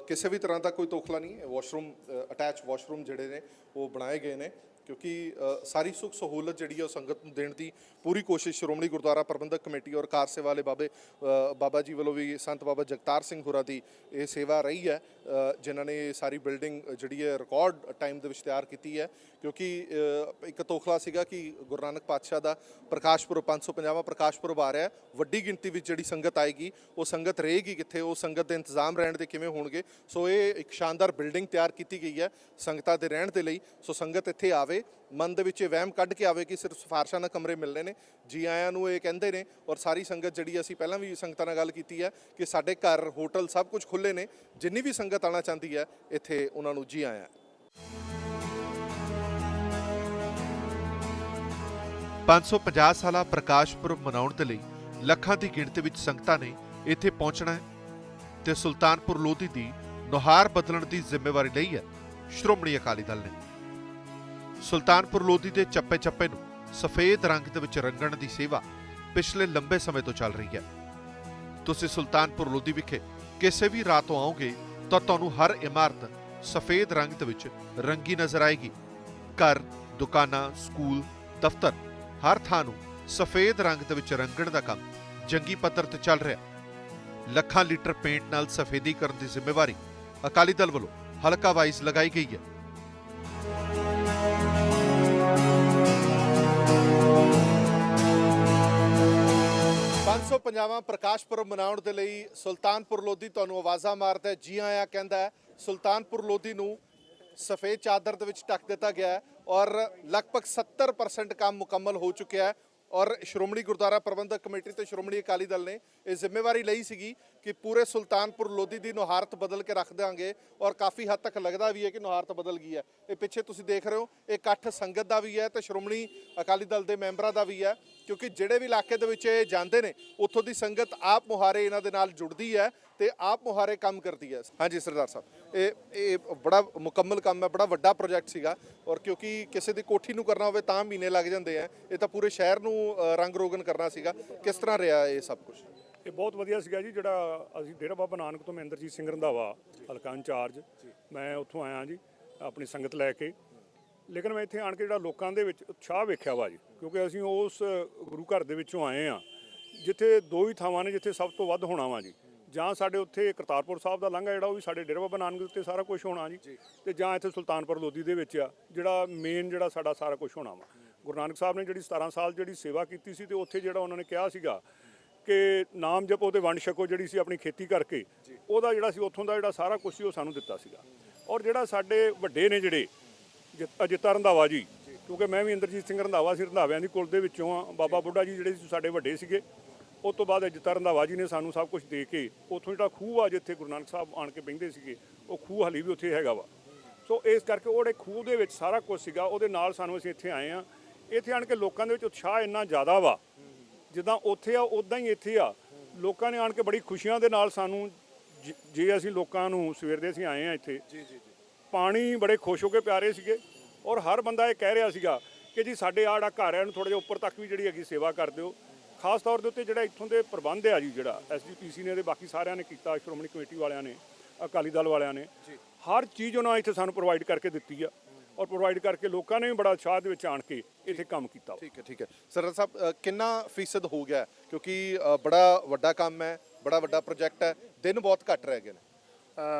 Speaker 1: ਕਿਸੇ ਵੀ ਤਰ੍ਹਾਂ ਦਾ ਕੋਈ ਤੋਖਲਾ ਨਹੀਂ ਹੈ। ਵਾਸ਼ਰੂਮ, ਅਟੈਚ ਵਾਸ਼ਰੂਮ ਜਿਹੜੇ ਨੇ ਉਹ ਬਣਾਏ ਗਏ ਨੇ ਕਿਉਂਕਿ ਸਾਰੀ ਸੁੱਖ ਸਹੂਲਤ ਜਿਹੜੀ ਹੈ ਉਹ ਸੰਗਤ ਨੂੰ ਦੇਣ ਦੀ ਪੂਰੀ ਕੋਸ਼ਿਸ਼ ਸ਼੍ਰੋਮਣੀ ਗੁਰਦੁਆਰਾ ਪ੍ਰਬੰਧਕ ਕਮੇਟੀ ਔਰ ਕਾਰ ਸੇਵਾ ਵਾਲੇ ਬਾਬਾ ਜੀ ਵੱਲੋਂ ਵੀ ਸੰਤ ਬਾਬਾ ਜਗਤਾਰ ਸਿੰਘ ਹੋਰਾਂ ਦੀ ਇਹ ਸੇਵਾ ਰਹੀ ਹੈ, ਜਿਨ੍ਹਾਂ ਨੇ ਸਾਰੀ ਬਿਲਡਿੰਗ ਜਿਹੜੀ ਹੈ ਰਿਕਾਰਡ ਟਾਈਮ ਦੇ ਵਿੱਚ ਤਿਆਰ ਕੀਤੀ ਹੈ। ਕਿਉਂਕਿ ਇੱਕ ਤੋਖਲਾ ਸੀਗਾ ਕਿ ਗੁਰੂ ਨਾਨਕ ਪਾਤਸ਼ਾਹ ਦਾ ਪ੍ਰਕਾਸ਼ ਪੁਰਬ 550ਵਾਂ ਪ੍ਰਕਾਸ਼ ਪੁਰਬ ਆ ਰਿਹਾ, ਵੱਡੀ ਗਿਣਤੀ ਵਿੱਚ ਜਿਹੜੀ ਸੰਗਤ ਆਏਗੀ ਉਹ ਸੰਗਤ ਰਹੇਗੀ ਕਿੱਥੇ, ਉਹ ਸੰਗਤ ਦੇ ਇੰਤਜ਼ਾਮ ਰਹਿਣ ਦੇ ਕਿਵੇਂ ਹੋਣਗੇ। ਸੋ ਇਹ ਇੱਕ ਸ਼ਾਨਦਾਰ ਬਿਲਡਿੰਗ ਤਿਆਰ ਕੀਤੀ ਗਈ ਹੈ ਸੰਗਤਾਂ ਦੇ ਰਹਿਣ ਦੇ ਲਈ। ਸੋ ਸੰਗਤ ਇੱਥੇ ਆਵੇ, ਮਨ ਦੇ ਵਿੱਚ ਇਹ ਵਹਿਮ ਕੱਢ ਕੇ ਆਵੇ ਕਿ ਸਿਰਫ ਸਿਫਾਰਸ਼ਾਂ ਨਾਲ ਕਮਰੇ ਮਿਲਣੇ ਨੇ। ਜੀ ਆਇਆਂ ਨੂੰ ਇਹ ਕਹਿੰਦੇ ਨੇ ਔਰ ਸਾਰੀ ਸੰਗਤ ਜਿਹੜੀ, ਅਸੀਂ ਪਹਿਲਾਂ ਵੀ ਸੰਗਤਾਂ ਨਾਲ ਗੱਲ ਕੀਤੀ ਹੈ ਕਿ ਸਾਡੇ ਘਰ, ਹੋਟਲ ਸਭ ਕੁਝ ਖੁੱਲ੍ਹੇ ਨੇ। ਜਿੰਨੀ ਵੀ ਸੰਗਤ ਆਉਣਾ ਚਾਹੁੰਦੀ ਹੈ ਇੱਥੇ ਉਹਨਾਂ ਨੂੰ ਜੀ ਆਇਆਂ। 550 ਸਾਲਾ ਪ੍ਰਕਾਸ਼ ਪੁਰਬ ਮਨਾਉਣ ਦੇ ਲਈ ਲੱਖਾਂ ਦੀ ਗਿਣਤੀ ਵਿੱਚ ਸੰਗਤਾਂ ਨੇ ਇੱਥੇ ਪਹੁੰਚਣਾ ਹੈ ਤੇ ਸੁਲਤਾਨਪੁਰ ਲੋਧੀ ਦੀ ਨੁਹਾਰ ਬਦਲਣ ਦੀ ਜ਼ਿੰਮੇਵਾਰੀ ਲਈ ਹੈ ਸ਼੍ਰੋਮਣੀ ਅਕਾਲੀ ਦਲ ਨੇ। ਸੁਲਤਾਨਪੁਰ ਲੋਧੀ ਦੇ ਚੱਪੇ-ਚੱਪੇ ਨੂੰ ਸਫੇਦ ਰੰਗ ਦੇ ਵਿੱਚ ਰੰਗਣ ਦੀ ਸੇਵਾ ਪਿਛਲੇ ਲੰਬੇ ਸਮੇਂ ਤੋਂ ਚੱਲ ਰਹੀ ਹੈ। ਤੁਸੀਂ ਸੁਲਤਾਨਪੁਰ ਲੋਧੀ ਵਿਖੇ ਕਿਸੇ ਵੀ ਰਾਹ ਤੋਂ ਆਓਗੇ ਤਾਂ ਤੁਹਾਨੂੰ ਹਰ ਇਮਾਰਤ ਸਫੇਦ ਰੰਗ ਦੇ ਵਿੱਚ ਰੰਗੀ ਨਜ਼ਰ ਆਏਗੀ। ਘਰ, ਦੁਕਾਨਾਂ, ਸਕੂਲ, ਦਫ਼ਤਰ, ਹਰ ਥਾਂ ਨੂੰ ਸਫੇਦ ਰੰਗ ਦੇ ਵਿੱਚ ਰੰਗਣ ਦਾ ਕੰਮ ਜੰਗੀ ਪੱਧਰ ਤੇ ਚੱਲ ਰਿਹਾ। ਲੱਖਾਂ ਲੀਟਰ ਪੇਂਟ ਨਾਲ ਸਫੇਦੀ ਕਰਨ ਦੀ ਜ਼ਿੰਮੇਵਾਰੀ ਅਕਾਲੀ ਦਲ ਵੱਲੋਂ ਹਲਕਾ ਵਾਈਜ਼ ਲਗਾਈ ਗਈ ਹੈ। ਪੰਜਾਵਾਂ ਪ੍ਰਕਾਸ਼ ਪੁਰਬ ਮਨਾਉਣ ਦੇ ਲਈ ਸੁਲਤਾਨਪੁਰ ਲੋਧੀ ਤੁਹਾਨੂੰ ਆਵਾਜ਼ਾਂ ਮਾਰਦਾ, ਜੀ ਆਇਆਂ ਕਹਿੰਦਾ ਹੈ। ਸੁਲਤਾਨਪੁਰ ਲੋਧੀ ਨੂੰ ਸਫੇਦ ਚਾਦਰ ਦੇ ਵਿੱਚ ਢੱਕ ਦਿੱਤਾ ਗਿਆ ਹੈ ਔਰ ਲਗਭਗ 70% ਕੰਮ ਮੁਕੰਮਲ ਹੋ ਚੁੱਕਿਆ ਹੈ। ਔਰ ਸ਼੍ਰੋਮਣੀ ਗੁਰਦੁਆਰਾ ਪ੍ਰਬੰਧਕ ਕਮੇਟੀ ਤੇ ਸ਼੍ਰੋਮਣੀ ਅਕਾਲੀ ਦਲ ਨੇ ਇਹ ਜ਼ਿੰਮੇਵਾਰੀ ਲਈ ਸੀਗੀ ਕਿ ਪੂਰੇ ਸੁਲਤਾਨਪੁਰ ਲੋਧੀ ਦੀ ਨੁਹਾਰਤ ਬਦਲ ਕੇ ਰੱਖ ਦਿਆਂਗੇ ਔਰ ਕਾਫੀ ਹੱਦ ਤੱਕ ਲੱਗਦਾ ਵੀ ਹੈ ਕਿ ਨੁਹਾਰਤ ਬਦਲ ਗਈ ਹੈ। ਇਹ ਪਿੱਛੇ ਤੁਸੀਂ ਦੇਖ ਰਹੇ ਹੋ, ਇਹ ਇਕੱਠ ਸੰਗਤ ਦਾ ਵੀ ਹੈ ਤੇ ਸ਼੍ਰੋਮਣੀ ਅਕਾਲੀ ਦਲ ਦੇ ਮੈਂਬਰਾਂ ਦਾ ਵੀ ਹੈ, ਕਿਉਂਕਿ ਜਿਹੜੇ ਵੀ ਇਲਾਕੇ ਦੇ ਵਿੱਚ ਇਹ ਜਾਂਦੇ ਨੇ ਉੱਥੋਂ ਦੀ ਸੰਗਤ ਆਪ ਮੁਹਾਰੇ ਇਹਨਾਂ ਦੇ ਨਾਲ ਜੁੜਦੀ ਹੈ ਤੇ ਆਪ ਮੁਹਾਰੇ ਕੰਮ ਕਰਦੀ ਹੈ। ਹਾਂਜੀ ਸਰਦਾਰ ਸਾਹਿਬ, ਇਹ ਬੜਾ ਮੁਕੰਮਲ ਕੰਮ ਹੈ, ਬੜਾ ਵੱਡਾ ਪ੍ਰੋਜੈਕਟ ਸੀਗਾ ਔਰ ਕਿਉਂਕਿ ਕਿਸੇ ਦੀ ਕੋਠੀ ਨੂੰ ਕਰਨਾ ਹੋਵੇ ਤਾਂ ਮਹੀਨੇ ਲੱਗ ਜਾਂਦੇ ਆ, ਇਹ ਤਾਂ ਪੂਰੇ ਸ਼ਹਿਰ ਨੂੰ ਰੰਗ ਰੋਗਨ ਕਰਨਾ ਸੀਗਾ। ਕਿਸ ਤਰ੍ਹਾਂ ਰਿਹਾ ਇਹ ਸਭ ਕੁਝ?
Speaker 8: ਇਹ ਬਹੁਤ ਵਧੀਆ ਸੀਗਾ ਜੀ। ਜਿਹੜਾ ਅਸੀਂ ਡੇਰਾ ਬਾਬਾ ਨਾਨਕ ਤੋਂ ਮੈਂ ਇੰਦਰਜੀਤ ਸਿੰਘ ਰੰਧਾਵਾ, ਹਲਕਾ ਇੰਚਾਰਜ, ਮੈਂ ਉੱਥੋਂ ਆਇਆ ਜੀ ਆਪਣੀ ਸੰਗਤ ਲੈ ਕੇ। ਲੇਕਿਨ ਮੈਂ ਇੱਥੇ ਆਣ ਕੇ ਜਿਹੜਾ ਲੋਕਾਂ ਦੇ ਵਿੱਚ ਉਤਸ਼ਾਹ ਵੇਖਿਆ ਵਾ ਜੀ, ਕਿਉਂਕਿ ਅਸੀਂ ਉਸ ਗੁਰੂ ਘਰ ਦੇ ਵਿੱਚੋਂ ਆਏ ਆ ਜਿੱਥੇ ਦੋ ਹੀ ਥਾਵਾਂ ਨੇ ਜਿੱਥੇ ਸਭ ਤੋਂ ਵੱਧ ਹੋਣਾ ਵਾ ਜੀ। ਜਾਂ ਸਾਡੇ ਉੱਥੇ ਕਰਤਾਰਪੁਰ ਸਾਹਿਬ ਦਾ ਲਾਂਘਾ ਜਿਹੜਾ ਉਹ ਵੀ ਸਾਡੇ ਡੇਰਾ ਬਾਬਾ ਨਾਨਕ ਉੱਤੇ ਸਾਰਾ ਕੁਝ ਹੋਣਾ ਜੀ, ਤੇ ਜਾਂ ਇੱਥੇ ਸੁਲਤਾਨਪੁਰ ਲੋਧੀ ਦੇ ਵਿੱਚ ਆ ਜਿਹੜਾ ਮੇਨ ਜਿਹੜਾ ਸਾਡਾ ਸਾਰਾ ਕੁਝ ਹੋਣਾ ਵਾ। ਗੁਰੂ ਨਾਨਕ ਸਾਹਿਬ ਨੇ ਜਿਹੜੀ 17 ਸਾਲ ਜਿਹੜੀ ਸੇਵਾ ਕੀਤੀ ਸੀ ਤੇ ਉੱਥੇ ਜਿਹੜਾ ਉਹਨਾਂ ਨੇ ਕਿਹਾ ਸੀਗਾ ਕਿ ਨਾਮ ਜਪੋ ਤੇ ਵੰਡ ਛਕੋ, ਜਿਹੜੀ ਸੀ ਆਪਣੀ ਖੇਤੀ ਕਰਕੇ ਉਹਦਾ ਜਿਹੜਾ ਸੀ ਉੱਥੋਂ ਦਾ ਜਿਹੜਾ ਸਾਰਾ ਕੁਝ ਸੀ ਉਹ ਸਾਨੂੰ ਦਿੱਤਾ ਸੀਗਾ। ਔਰ ਜਿਹੜਾ ਸਾਡੇ ਵੱਡੇ ਨੇ ਜਿਹੜੇ ਅਜਿੱਤਾ ਰੰਧਾਵਾ ਜੀ, ਕਿਉਂਕਿ ਮੈਂ ਵੀ ਇੰਦਰਜੀਤ ਸਿੰਘ ਰੰਧਾਵਾ ਸੀ, ਰੰਧਾਵਿਆਂ ਦੀ ਕੁਲ ਦੇ ਵਿੱਚੋਂ ਆ। ਬਾਬਾ ਬੁੱਢਾ ਜੀ ਜਿਹੜੇ ਸਾਡੇ ਵੱਡੇ ਸੀਗੇ, ਉਸ ਤੋਂ ਬਾਅਦ ਅਜਿੱਤਾ ਰੰਧਾਵਾ ਜੀ ਨੇ ਸਾਨੂੰ ਸਭ ਕੁਝ ਦੇ ਕੇ ਉੱਥੋਂ ਜਿਹੜਾ ਖੂਹ ਆ ਜਿੱਥੇ ਗੁਰੂ ਨਾਨਕ ਸਾਹਿਬ ਆਣ ਕੇ ਬਹਿੰਦੇ ਸੀਗੇ, ਉਹ ਖੂਹ ਹਾਲੀ ਵੀ ਉੱਥੇ ਹੈਗਾ ਵਾ। ਸੋ ਇਸ ਕਰਕੇ ਉਹ ਜਿਹੜੇ ਖੂਹ ਦੇ ਵਿੱਚ ਸਾਰਾ ਕੁਝ ਸੀਗਾ, ਉਹਦੇ ਨਾਲ ਸਾਨੂੰ ਅਸੀਂ ਇੱਥੇ ਆਏ ਆ। ਇੱਥੇ ਆਣ ਕੇ ਲੋਕਾਂ ਦੇ ਵਿੱਚ ਉਤਸ਼ਾਹ ਇੰਨਾ ਜ਼ਿਆਦਾ ਵਾ, ਜਿੱਦਾਂ ਉੱਥੇ ਆ ਉੱਦਾਂ ਹੀ ਇੱਥੇ ਆ। ਲੋਕਾਂ ਨੇ ਆਣ ਕੇ ਬੜੀ ਖੁਸ਼ੀਆਂ ਦੇ ਨਾਲ ਸਾਨੂੰ, ਜੇ ਅਸੀਂ ਲੋਕਾਂ ਨੂੰ ਸਵੇਰ ਦੇ ਅਸੀਂ ਆਏ ਆ ਇੱਥੇ, ਪਾਣੀ ਬੜੇ ਖੁਸ਼ ਹੋ ਕੇ ਪਿਆਰੇ ਸੀਗੇ। ਔਰ ਹਰ ਬੰਦਾ ਇਹ ਕਹਿ ਰਿਹਾ ਸੀਗਾ ਕਿ ਜੀ ਸਾਡੇ ਆੜਾ ਘਰ ਆ ਨੂੰ ਥੋੜ੍ਹਾ ਜਿਹਾ ਉੱਪਰ ਤੱਕ ਵੀ ਜਿਹੜੀ ਹੈਗੀ ਸੇਵਾ ਕਰ ਦਿਓ। ਖਾਸ ਤੌਰ ਦੇ ਉੱਤੇ ਜਿਹੜਾ ਇੱਥੋਂ ਦੇ ਪ੍ਰਬੰਧ ਆ ਜੀ, ਜਿਹੜਾ SGPC ਨੇ ਤੇ ਬਾਕੀ ਸਾਰਿਆਂ ਨੇ ਕੀਤਾ, ਸ਼੍ਰੋਮਣੀ ਕਮੇਟੀ ਵਾਲਿਆਂ ਨੇ, ਅਕਾਲੀ ਦਲ ਵਾਲਿਆਂ ਨੇ, ਹਰ ਚੀਜ਼ ਉਹਨਾਂ ਇੱਥੇ ਸਾਨੂੰ ਪ੍ਰੋਵਾਈਡ ਕਰਕੇ ਦਿੱਤੀ ਆ। ਔਰ ਪ੍ਰੋਵਾਈਡ ਕਰਕੇ ਲੋਕਾਂ ਨੇ ਵੀ ਬੜਾ ਉਤਸ਼ਾਹ ਦੇ ਵਿੱਚ ਆਣ ਕੇ ਇੱਥੇ ਕੰਮ ਕੀਤਾ।
Speaker 1: ਠੀਕ ਹੈ ਸਰਦਾਰ ਸਾਹਿਬ, ਕਿੰਨਾ ਫੀਸਦ ਹੋ ਗਿਆ? ਕਿਉਂਕਿ ਬੜਾ ਵੱਡਾ ਕੰਮ ਹੈ, ਬੜਾ ਵੱਡਾ ਪ੍ਰੋਜੈਕਟ ਹੈ, ਦਿਨ ਬਹੁਤ ਘੱਟ ਰਹਿ ਗਏ ਨੇ।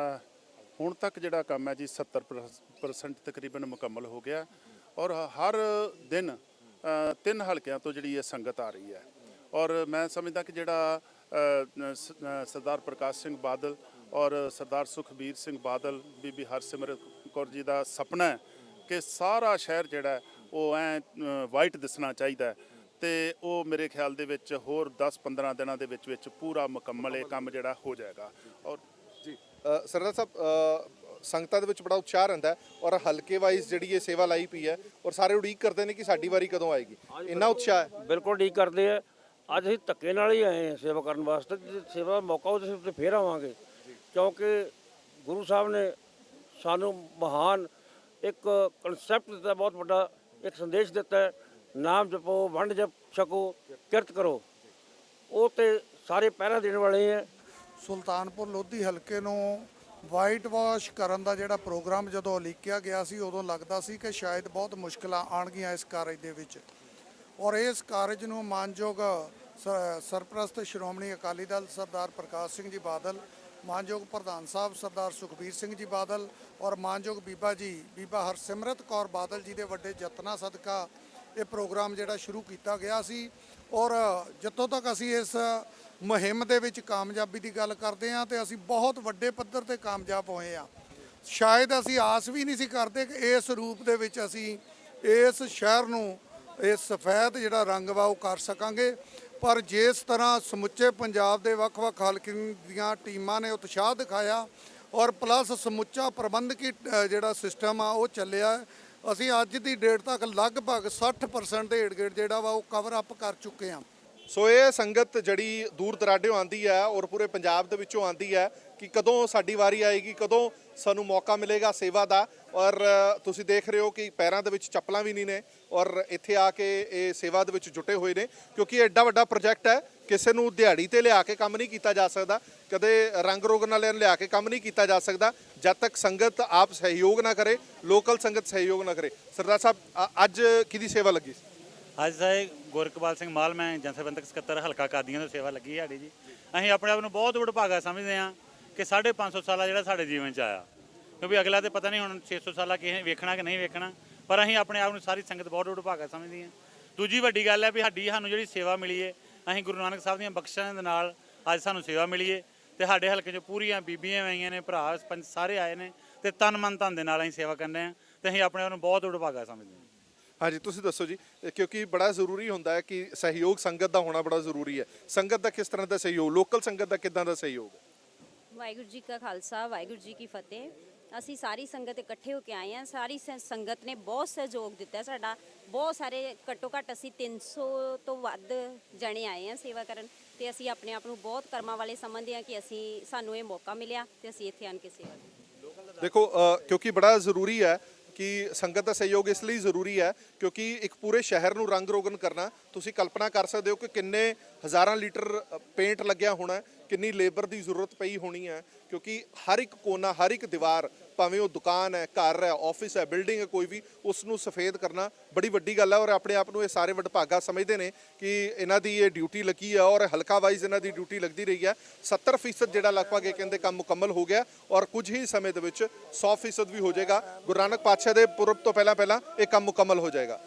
Speaker 9: ਹੁਣ ਤੱਕ ਜਿਹੜਾ ਕੰਮ ਹੈ ਜੀ 70% ਤਕਰੀਬਨ ਮੁਕੰਮਲ ਹੋ ਗਿਆ। ਔਰ ਹਰ ਦਿਨ 3 ਹਲਕਿਆਂ ਤੋਂ ਜਿਹੜੀ ਇਹ ਸੰਗਤ ਆ ਰਹੀ ਹੈ। ਔਰ ਮੈਂ ਸਮਝਦਾ ਕਿ ਜਿਹੜਾ ਸਰਦਾਰ ਪ੍ਰਕਾਸ਼ ਸਿੰਘ ਬਾਦਲ ਔਰ ਸਰਦਾਰ ਸੁਖਬੀਰ ਸਿੰਘ ਬਾਦਲ, ਬੀਬੀ ਹਰਸਿਮਰਤ ਕੌਰ ਜੀ ਦਾ ਸੁਪਨਾ ਹੈ ਕਿ ਸਾਰਾ ਸ਼ਹਿਰ ਜਿਹੜਾ ਉਹ ਐ ਵਾਈਟ ਦਿਸਣਾ ਚਾਹੀਦਾ ਹੈ, ਤੇ ਉਹ ਮੇਰੇ ਖਿਆਲ ਦੇ ਵਿੱਚ ਹੋਰ 10-15 ਦਿਨਾਂ ਦੇ ਵਿੱਚ ਪੂਰਾ ਮੁਕੰਮਲ ਇਹ ਕੰਮ ਜਿਹੜਾ ਹੋ ਜਾਏਗਾ। ਔਰ
Speaker 1: ਜੀ ਸਰਦਾਰ ਸਾਹਿਬ, ਸੰਗਤਾਂ ਦੇ ਵਿੱਚ ਬੜਾ ਉਤਸ਼ਾਹ ਰਹਿੰਦਾ ਹੈ ਔਰ ਹਲਕੇ ਵਾਈਜ਼ ਜਿਹੜੀ ਇਹ ਸੇਵਾ ਲਾਈ ਪਈ ਹੈ ਔਰ ਸਾਰੇ ਉਡੀਕ ਕਰਦੇ ਨੇ ਕਿ ਸਾਡੀ ਵਾਰੀ ਕਦੋਂ ਆਏਗੀ, ਇੰਨਾ ਉਤਸ਼ਾਹ ਹੈ।
Speaker 10: ਬਿਲਕੁਲ ਉਡੀਕ ਕਰਦੇ ਆ। ਅੱਜ ਅਸੀਂ ਧੱਕੇ ਨਾਲ ਹੀ ਆਏ ਹਾਂ ਸੇਵਾ ਕਰਨ ਵਾਸਤੇ। ਜੇ ਸੇਵਾ ਦਾ ਮੌਕਾ ਉਹ ਤੇ ਫੇਰ ਆਵਾਂਗੇ, ਕਿਉਂਕਿ ਗੁਰੂ ਸਾਹਿਬ ਨੇ ਸਾਨੂੰ ਮਹਾਨ ਇੱਕ ਕਨਸੈਪਟ ਦਿੱਤਾ, ਬਹੁਤ ਵੱਡਾ ਇੱਕ ਸੰਦੇਸ਼ ਦਿੱਤਾ ਹੈ, ਨਾਮ ਜਪੋ, ਵੰਡ ਜਪ ਛਕੋ, ਕਿਰਤ ਕਰੋ। ਉਹ ਤੇ ਸਾਰੇ ਪਹਿਰਾ ਦੇਣ ਵਾਲੇ ਹੈ।
Speaker 11: ਸੁਲਤਾਨਪੁਰ ਲੋਧੀ ਹਲਕੇ ਨੂੰ ਵਾਈਟ ਵਾਸ਼ ਕਰਨ ਦਾ ਜਿਹੜਾ ਪ੍ਰੋਗਰਾਮ ਜਦੋਂ ਉਲੀਕਿਆ ਗਿਆ ਸੀ, ਉਦੋਂ ਲੱਗਦਾ ਸੀ ਕਿ ਸ਼ਾਇਦ ਬਹੁਤ ਮੁਸ਼ਕਲਾਂ ਆਉਣਗੀਆਂ ਇਸ ਕਾਰਜ ਦੇ ਵਿੱਚ। ਔਰ ਇਸ ਕਾਰਜ ਨੂੰ ਮਾਨਯੋਗ ਸਰਪ੍ਰਸਤ ਸ਼੍ਰੋਮਣੀ ਅਕਾਲੀ ਦਲ ਸਰਦਾਰ ਪ੍ਰਕਾਸ਼ ਸਿੰਘ ਜੀ ਬਾਦਲ, ਮਾਨਯੋਗ ਪ੍ਰਧਾਨ ਸਾਹਿਬ ਸਰਦਾਰ ਸੁਖਬੀਰ ਸਿੰਘ ਜੀ ਬਾਦਲ ਔਰ ਮਾਨਯੋਗ ਬੀਬਾ ਹਰਸਿਮਰਤ ਕੌਰ ਬਾਦਲ ਜੀ ਦੇ ਵੱਡੇ ਯਤਨਾਂ ਸਦਕਾ ਇਹ ਪ੍ਰੋਗਰਾਮ ਜਿਹੜਾ ਸ਼ੁਰੂ ਕੀਤਾ ਗਿਆ ਸੀ। ਔਰ ਜਿੱਥੋਂ ਤੱਕ ਅਸੀਂ ਇਸ ਮੁਹਿੰਮ ਦੇ ਵਿੱਚ ਕਾਮਯਾਬੀ ਦੀ ਗੱਲ ਕਰਦੇ ਹਾਂ, ਤੇ ਅਸੀਂ ਬਹੁਤ ਵੱਡੇ ਪੱਧਰ ਤੇ ਕਾਮਯਾਬ ਹੋਏ ਆ। ਸ਼ਾਇਦ ਅਸੀਂ ਆਸ ਵੀ ਨਹੀਂ ਸੀ ਕਰਦੇ ਕਿ ਇਸ ਰੂਪ ਦੇ ਵਿੱਚ ਅਸੀਂ ਇਸ ਸ਼ਹਿਰ ਨੂੰ ਇਹ ਸਫੈਦ ਜਿਹੜਾ ਰੰਗ ਵਾ ਉਹ ਕਰ ਸਕਾਂਗੇ। ਪਰ ਜਿਸ ਤਰ੍ਹਾਂ ਸਮੁੱਚੇ ਪੰਜਾਬ ਦੇ ਵੱਖ-ਵੱਖ ਹਲਕਿਆਂ ਦੀਆਂ ਟੀਮਾਂ ਨੇ ਉਤਸ਼ਾਹ ਦਿਖਾਇਆ ਔਰ ਪਲੱਸ ਸਮੁੱਚਾ ਪ੍ਰਬੰਧਕੀ ਜਿਹੜਾ ਸਿਸਟਮ ਆ ਉਹ ਚੱਲਿਆ, ਅਸੀਂ ਅੱਜ ਦੀ ਡੇਟ ਤੱਕ ਲਗਭਗ 60% ਦੇ ਏਡ ਗੇਟ ਜਿਹੜਾ ਵਾ ਉਹ ਕਵਰ ਅਪ ਕਰ ਚੁੱਕੇ ਹਾਂ।
Speaker 1: ਸੋ ਇਹ ਸੰਗਤ ਜਿਹੜੀ ਦੂਰ ਦਰਾਡਿਓਂ ਆਉਂਦੀ ਹੈ ਔਰ ਪੂਰੇ ਪੰਜਾਬ ਦੇ ਵਿੱਚੋਂ ਆਉਂਦੀ ਹੈ ਕਿ ਕਦੋਂ ਸਾਡੀ ਵਾਰੀ ਆਏਗੀ, ਕਦੋਂ ਸਾਨੂੰ ਮੌਕਾ ਮਿਲੇਗਾ ਸੇਵਾ ਦਾ। ਔਰ ਤੁਸੀਂ ਦੇਖ ਰਹੇ ਹੋ ਕਿ ਪੈਰਾਂ ਦੇ ਵਿੱਚ ਚੱਪਲਾਂ ਵੀ ਨਹੀਂ ਨੇ ਔਰ ਇੱਥੇ ਆ ਕੇ ਇਹ ਸੇਵਾ ਦੇ ਵਿੱਚ ਜੁਟੇ ਹੋਏ ਨੇ, ਕਿਉਂਕਿ ਇਹ ਐਡਾ ਵੱਡਾ ਪ੍ਰੋਜੈਕਟ ਹੈ। ਕਿਸੇ ਨੂੰ ਦਿਹਾੜੀ ਤੇ ਲਿਆ ਕੇ ਕੰਮ ਨਹੀਂ ਕੀਤਾ ਜਾ ਸਕਦਾ, ਕਦੇ ਰੰਗ ਰੋਗਨ ਵਾਲਿਆਂ ਨੂੰ ਲਿਆ ਕੇ ਕੰਮ ਨਹੀਂ ਕੀਤਾ ਜਾ ਸਕਦਾ ਜਦ ਤੱਕ ਸੰਗਤ ਆਪ ਸਹਿਯੋਗ ਨਾ ਕਰੇ, ਲੋਕਲ ਸੰਗਤ ਸਹਿਯੋਗ ਨਾ ਕਰੇ। ਸਰਦਾਰ ਸਾਹਿਬ, ਅੱਜ ਕਿਹਦੀ ਸੇਵਾ ਲੱਗੀ ਸੀ?
Speaker 12: ਅੱਜ ਸਾਹਿਬ ਗੁਰਕਬਾਲ ਸਿੰਘ ਮਾਲ, ਮੈਂ ਜਨਸੇਵਕ ਸਕੱਤਰ ਹਲਕਾ ਕਾਦੀਆਂ ਤੋਂ ਸੇਵਾ ਲੱਗੀ ਸਾਡੀ ਜੀ। ਅਸੀਂ ਆਪਣੇ ਆਪ ਨੂੰ ਬਹੁਤ ਵਡਭਾਗਾ ਸਮਝਦੇ ਹਾਂ ਕਿ 550 ਸਾਲਾ ਜਿਹੜਾ ਸਾਡੇ ਜੀਵਨ 'ਚ ਆਇਆ, ਕਿਉਂਕਿ ਅਗਲਾ ਤੇ ਪਤਾ ਨਹੀਂ ਹੁਣ 600 ਸਾਲਾ ਕਿਸੇ ਵੇਖਣਾ ਕਿ ਨਹੀਂ ਵੇਖਣਾ, ਪਰ ਅਸੀਂ ਆਪਣੇ ਆਪ ਨੂੰ ਸਾਰੀ ਸੰਗਤ ਬਹੁਤ ਵਡਭਾਗਾ ਸਮਝਦੀ ਹਾਂ। ਦੂਜੀ ਵੱਡੀ ਗੱਲ ਹੈ ਵੀ ਸਾਨੂੰ ਜਿਹੜੀ ਸੇਵਾ ਮਿਲੀ ਹੈ, ਅਸੀਂ ਗੁਰੂ ਨਾਨਕ ਸਾਹਿਬ ਦੀਆਂ ਬਖਸ਼ਿਸ਼ਾਂ ਦੇ ਨਾਲ ਅੱਜ ਸਾਨੂੰ ਸੇਵਾ ਮਿਲੀ ਹੈ, ਤੇ ਸਾਡੇ ਹਲਕੇ 'ਚ ਪੂਰੀਆਂ ਬੀਬੀਆਂ ਆਈਆਂ ਨੇ, ਭਰਾ ਪੰਚ ਸਾਰੇ ਆਏ ਨੇ, ਤੇ ਤਨ ਮਨ ਧਨ ਦੇ ਨਾਲ ਅਸੀਂ ਸੇਵਾ ਕਰਦੇ ਹਾਂ, ਤੇ ਅਸੀਂ ਆਪਣੇ ਆਪ ਨੂੰ ਬਹੁਤ ਵਡਭਾਗਾ ਸਮਝਦੇ ਹਾਂ।
Speaker 1: ਹਾਂਜੀ, ਤੁਸੀਂ ਦੱਸੋ ਜੀ, ਕਿਉਂਕਿ ਬੜਾ ਜ਼ਰੂਰੀ ਹੁੰਦਾ ਹੈ ਕਿ ਸਹਿਯੋਗ ਸੰਗਤ ਦਾ ਹੋਣਾ ਬੜਾ ਜ਼ਰੂਰੀ ਹੈ। ਸੰਗਤ ਦਾ ਕਿਸ ਤਰ੍ਹਾਂ ਦਾ ਸਹਿਯੋਗ, ਲੋਕਲ ਸੰਗਤ ਦਾ ਕਿੱਦਾਂ ਦਾ ਸਹਿਯੋਗ?
Speaker 4: ਵਾਹਿਗੁਰੂ ਜੀ ਕਾ ਖਾਲਸਾ, ਵਾਹਿਗੁਰੂ ਜੀ ਕੀ ਫਤਿਹ। ਅਸੀਂ ਸਾਰੀ ਸੰਗਤ ਇਕੱਠੇ ਹੋ ਕੇ ਆਏ ਹਾਂ। ਸਾਰੀ ਸੰਗਤ ਨੇ ਬਹੁਤ ਸਹਿਯੋਗ ਦਿੱਤਾ ਸਾਡਾ। ਬਹੁਤ ਸਾਰੇ, ਘੱਟੋ ਘੱਟ ਅਸੀਂ 300 ਤੋਂ ਵੱਧ ਜਣੇ ਆਏ ਹਾਂ ਸੇਵਾ ਕਰਨ, ਤੇ ਅਸੀਂ ਆਪਣੇ ਆਪ ਨੂੰ ਬਹੁਤ ਕਰਮਾਂ ਵਾਲੇ ਸਮਝਦੇ ਹਾਂ ਕਿ ਸਾਨੂੰ ਇਹ ਮੌਕਾ ਮਿਲਿਆ ਤੇ ਅਸੀਂ ਇੱਥੇ ਆਣ ਕੇ ਸੇਵਾ ਕੀਤੀ।
Speaker 1: ਦੇਖੋ, ਕਿਉਂਕਿ ਬੜਾ ਜ਼ਰੂਰੀ ਹੈ ਕਿ ਸੰਗਤ ਦਾ ਸਹਿਯੋਗ ਇਸ ਲਈ ਜ਼ਰੂਰੀ ਹੈ ਕਿਉਂਕਿ ਇੱਕ ਪੂਰੇ ਸ਼ਹਿਰ ਨੂੰ ਰੰਗ ਰੋਗਨ ਕਰਨਾ, ਤੁਸੀਂ ਕਲਪਨਾ ਕਰ ਸਕਦੇ ਹੋ ਕਿ ਕਿੰਨੇ ਹਜ਼ਾਰਾਂ ਲੀਟਰ ਪੇਂਟ ਲੱਗਿਆ ਹੋਣਾ, ਕਿੰਨੀ ਲੇਬਰ ਦੀ ਜ਼ਰੂਰਤ ਪਈ ਹੋਣੀ ਹੈ, ਕਿਉਂਕਿ ਹਰ ਇੱਕ ਕੋਨਾ, ਹਰ ਇੱਕ ਦੀਵਾਰ, ਭਾਵੇਂ ਉਹ ਦੁਕਾਨ ਹੈ, ਘਰ ਹੈ, ਆਫਿਸ ਹੈ, ਬਿਲਡਿੰਗ ਹੈ, ਕੋਈ ਵੀ, ਉਸ ਨੂੰ ਸਫੇਦ ਕਰਨਾ ਬੜੀ ਵੱਡੀ ਗੱਲ ਹੈ। ਔਰ ਆਪਣੇ ਆਪ ਨੂੰ ਇਹ ਸਾਰੇ ਵਡਭਾਗਾ ਸਮਝਦੇ ਨੇ ਕਿ ਇਹਨਾਂ ਦੀ ਇਹ ਡਿਊਟੀ ਲੱਗੀ ਹੈ ਔਰ ਹਲਕਾ ਵਾਈਜ਼ ਇਹਨਾਂ ਦੀ ਡਿਊਟੀ ਲੱਗਦੀ ਰਹੀ ਹੈ। 70% ਜਿਹੜਾ ਲਗਭਗ ਇਹ ਕਹਿੰਦੇ ਕੰਮ ਮੁਕੰਮਲ ਹੋ ਗਿਆ ਔਰ ਕੁਝ ਹੀ ਸਮੇਂ ਦੇ ਵਿੱਚ 100% ਵੀ ਹੋ ਜਾਏਗਾ। ਗੁਰੂ ਨਾਨਕ ਪਾਤਸ਼ਾਹ ਦੇ ਪੁਰਬ ਤੋਂ ਪਹਿਲਾਂ ਇਹ ਕੰਮ ਮੁਕੰਮਲ ਹੋ ਜਾਏਗਾ।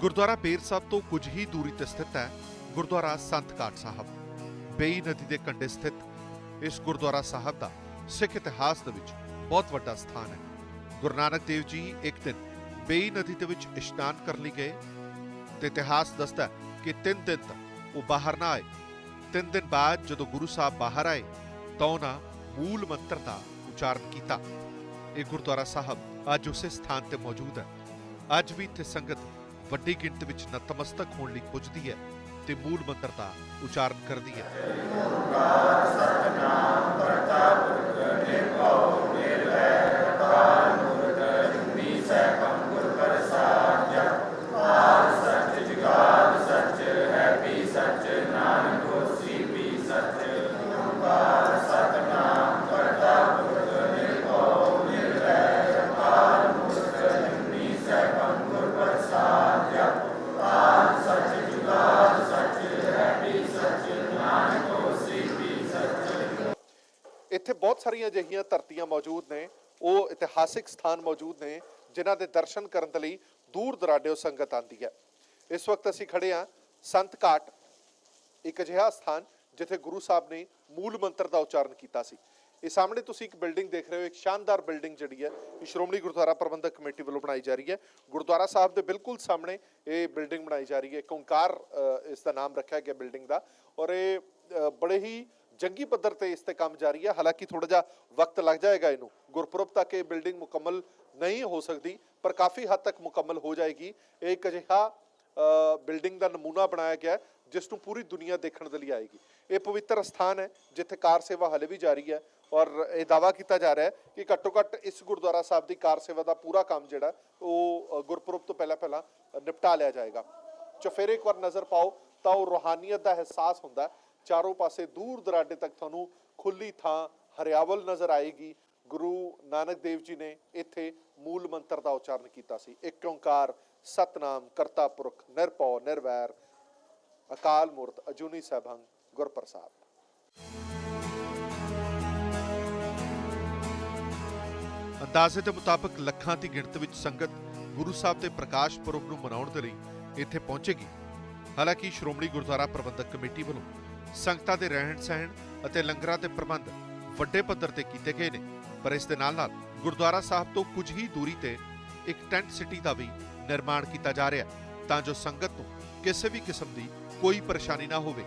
Speaker 1: ਗੁਰਦੁਆਰਾ ਬੇਰ ਸਾਹਿਬ ਤੋਂ ਕੁਝ ਹੀ ਦੂਰੀ ਤੇ ਸਥਿਤ ਹੈ ਗੁਰਦੁਆਰਾ ਸੰਤ ਘਾਟ ਸਾਹਿਬ। ਬੇਈ ਨਦੀ ਦੇ ਕੰਢੇ ਸਥਿਤ ਇਸ ਗੁਰਦੁਆਰਾ ਸਾਹਿਬ ਦਾ ਸਿੱਖ ਇਤਿਹਾਸ ਦੇ ਵਿੱਚ ਬਹੁਤ ਵੱਡਾ ਸਥਾਨ ਹੈ। ਗੁਰੂ ਨਾਨਕ ਦੇਵ ਜੀ ਇੱਕ ਦਿਨ ਬੇਈ ਨਦੀ ਦੇ ਵਿੱਚ ਇਸ਼ਨਾਨ ਕਰਨ ਲਈ ਗਏ ਤੇ ਇਤਿਹਾਸ ਦੱਸਦਾ ਕਿ 3 ਦਿਨ ਤੱਕ ਉਹ ਬਾਹਰ ਨਾ ਆਏ। 3 ਦਿਨ ਬਾਅਦ ਜਦੋਂ ਗੁਰੂ ਸਾਹਿਬ ਬਾਹਰ ਆਏ ਤਾਂ ਉਹਨਾਂ ਮੂਲ ਮੰਤਰ ਦਾ ਉਚਾਰਨ ਕੀਤਾ। ਇਹ ਗੁਰਦੁਆਰਾ ਸਾਹਿਬ ਅੱਜ ਉਸੇ ਸਥਾਨ ਤੇ ਮੌਜੂਦ ਹੈ। ਅੱਜ ਵੀ ਇੱਥੇ ਸੰਗਤ ਵੱਡੀ ਗਿਣਤੀ ਵਿੱਚ ਨਤਮਸਤਕ ਹੋਣ ਲਈ ਪੁੱਜਦੀ ਹੈ ਤੇ ਮੂਲ ਮੰਤਰ ਦਾ ਉਚਾਰਨ ਕਰਦੀ ਹੈ। ਇੱਥੇ ਬਹੁਤ ਸਾਰੀਆਂ ਅਜਿਹੀਆਂ ਧਰਤੀਆਂ ਮੌਜੂਦ ਨੇ, ਉਹ ਇਤਿਹਾਸਿਕ ਸਥਾਨ ਮੌਜੂਦ ਨੇ ਜਿਨ੍ਹਾਂ ਦੇ ਦਰਸ਼ਨ ਕਰਨ ਦੇ ਲਈ ਦੂਰ ਦਰਾਡਿਓਂ ਸੰਗਤ ਆਉਂਦੀ ਹੈ। ਇਸ ਵਕਤ ਅਸੀਂ ਖੜੇ ਹਾਂ ਸੰਤ ਘਾਟ, ਇੱਕ ਅਜਿਹਾ ਸਥਾਨ ਜਿੱਥੇ ਗੁਰੂ ਸਾਹਿਬ ਨੇ ਮੂਲ ਮੰਤਰ ਦਾ ਉਚਾਰਨ ਕੀਤਾ ਸੀ। ਇਹ ਸਾਹਮਣੇ ਤੁਸੀਂ ਇੱਕ ਬਿਲਡਿੰਗ ਦੇਖ ਰਹੇ ਹੋ, ਇੱਕ ਸ਼ਾਨਦਾਰ ਬਿਲਡਿੰਗ ਜਿਹੜੀ ਹੈ ਇਹ ਸ਼੍ਰੋਮਣੀ ਗੁਰਦੁਆਰਾ ਪ੍ਰਬੰਧਕ ਕਮੇਟੀ ਵੱਲੋਂ ਬਣਾਈ ਜਾ ਰਹੀ ਹੈ। ਗੁਰਦੁਆਰਾ ਸਾਹਿਬ ਦੇ ਬਿਲਕੁਲ ਸਾਹਮਣੇ ਇਹ ਬਿਲਡਿੰਗ ਬਣਾਈ ਜਾ ਰਹੀ ਹੈ। ਇੱਕ ਓਂਕਾਰ ਇਸ ਦਾ ਨਾਮ ਰੱਖਿਆ ਗਿਆ ਬਿਲਡਿੰਗ ਦਾ, ਔਰ ਇਹ ਬੜੇ ਹੀ ਜੰਗੀ ਪੱਧਰ ਤੇ ਇਸ ਤੇ ਕੰਮ ਜਾਰੀ ਹੈ। ਹਾਲਾਂਕਿ ਥੋੜਾ ਜਿਹਾ ਵਕਤ ਲੱਗ ਜਾਏਗਾ ਇਹਨੂੰ, ਗੁਰਪੁਰਬ ਤੱਕ ਇਹ ਬਿਲਡਿੰਗ ਮੁਕੰਮਲ ਨਹੀਂ ਹੋ ਸਕਦੀ ਪਰ ਕਾਫੀ ਹੱਦ ਤੱਕ ਮੁਕੰਮਲ ਹੋ ਜਾਏਗੀ। ਇਹ ਇੱਕ ਅਜਿਹਾ ਬਿਲਡਿੰਗ ਦਾ ਨਮੂਨਾ ਬਣਾਇਆ ਗਿਆ ਜਿਸ ਨੂੰ ਪੂਰੀ ਦੁਨੀਆ ਦੇਖਣ ਦੇ ਲਈ ਆਏਗੀ। ਇਹ ਪਵਿੱਤਰ ਸਥਾਨ ਹੈ ਜਿੱਥੇ ਕਾਰ ਸੇਵਾ ਹਲੇ ਵੀ ਜਾਰੀ ਹੈ ਔਰ ਇਹ ਦਾਅਵਾ ਕੀਤਾ ਜਾ ਰਿਹਾ ਹੈ ਕਿ ਘੱਟੋ ਘੱਟ ਇਸ ਗੁਰਦੁਆਰਾ ਸਾਹਿਬ ਦੀ ਕਾਰ ਸੇਵਾ ਦਾ ਪੂਰਾ ਕੰਮ ਜਿਹੜਾ ਉਹ ਗੁਰਪੁਰਬ ਤੋਂ ਪਹਿਲਾਂ ਨਿਪਟਾ ਲਿਆ ਜਾਏਗਾ। ਚੁਫੇਰੇ ਇੱਕ ਵਾਰ ਨਜ਼ਰ ਪਾਓ ਤਾਂ ਉਹ ਰੂਹਾਨੀਅਤ ਦਾ ਅਹਿਸਾਸ ਹੁੰਦਾ। ਚਾਰੋਂ ਪਾਸੇ ਦੂਰ ਦਰਾਡੇ ਤੱਕ ਤੁਹਾਨੂੰ ਖੁੱਲੀ ਥਾਂ ਹਰਿਆਵਲ ਨਜ਼ਰ ਆਏਗੀ। ਗੁਰੂ ਨਾਨਕ ਦੇਵ ਜੀ ਨੇ ਇੱਥੇ ਮੂਲ ਮੰਤਰ ਦਾ ਉਚਾਰਨ ਕੀਤਾ ਸੀ, ਇੱਕ ਓਂਕਾਰ ਸਤਨਾਮ ਕਰਤਾ ਪੁਰਖ ਨਿਰਭਉ ਨਿਰਵੈਰ ਅਕਾਲ ਮੂਰਤ ਅਜੂਨੀ ਸੈਭੰ ਗੁਰ ਪ੍ਰਸਾਦ। ਅੰਦਾਜ਼ੇ ਦੇ ਮੁਤਾਬਕ ਲੱਖਾਂ ਦੀ ਗਿਣਤੀ ਵਿੱਚ ਸੰਗਤ ਗੁਰੂ ਸਾਹਿਬ ਦੇ ਪ੍ਰਕਾਸ਼ ਪੁਰਬ ਨੂੰ ਮਨਾਉਣ ਦੇ ਲਈ ਇੱਥੇ ਪਹੁੰਚੇਗੀ। ਹਾਲਾਂਕਿ ਸ਼੍ਰੋਮਣੀ ਗੁਰਦੁਆਰਾ ਪ੍ਰਬੰਧਕ ਕਮੇਟੀ ਵੱਲੋਂ ਸੰਗਤਾਂ ਦੇ ਰਹਿਣ ਸਹਿਣ ਅਤੇ ਲੰਗਰਾਂ ਦੇ ਪ੍ਰਬੰਧ ਵੱਡੇ ਪੱਧਰ ਤੇ ਕੀਤੇ ਗਏ ਨੇ, ਪਰ ਇਸ ਦੇ ਨਾਲ ਗੁਰਦੁਆਰਾ ਸਾਹਿਬ ਤੋਂ ਕੁਝ ਹੀ ਦੂਰੀ ਤੇ ਇੱਕ ਟੈਂਟ ਸਿਟੀ ਦਾ ਵੀ ਨਿਰਮਾਣ ਕੀਤਾ ਜਾ ਰਿਹਾ ਤਾਂ ਜੋ ਸੰਗਤ ਨੂੰ ਕਿਸੇ ਵੀ ਕਿਸਮ ਦੀ ਕੋਈ ਪਰੇਸ਼ਾਨੀ ਨਾ ਹੋਵੇ।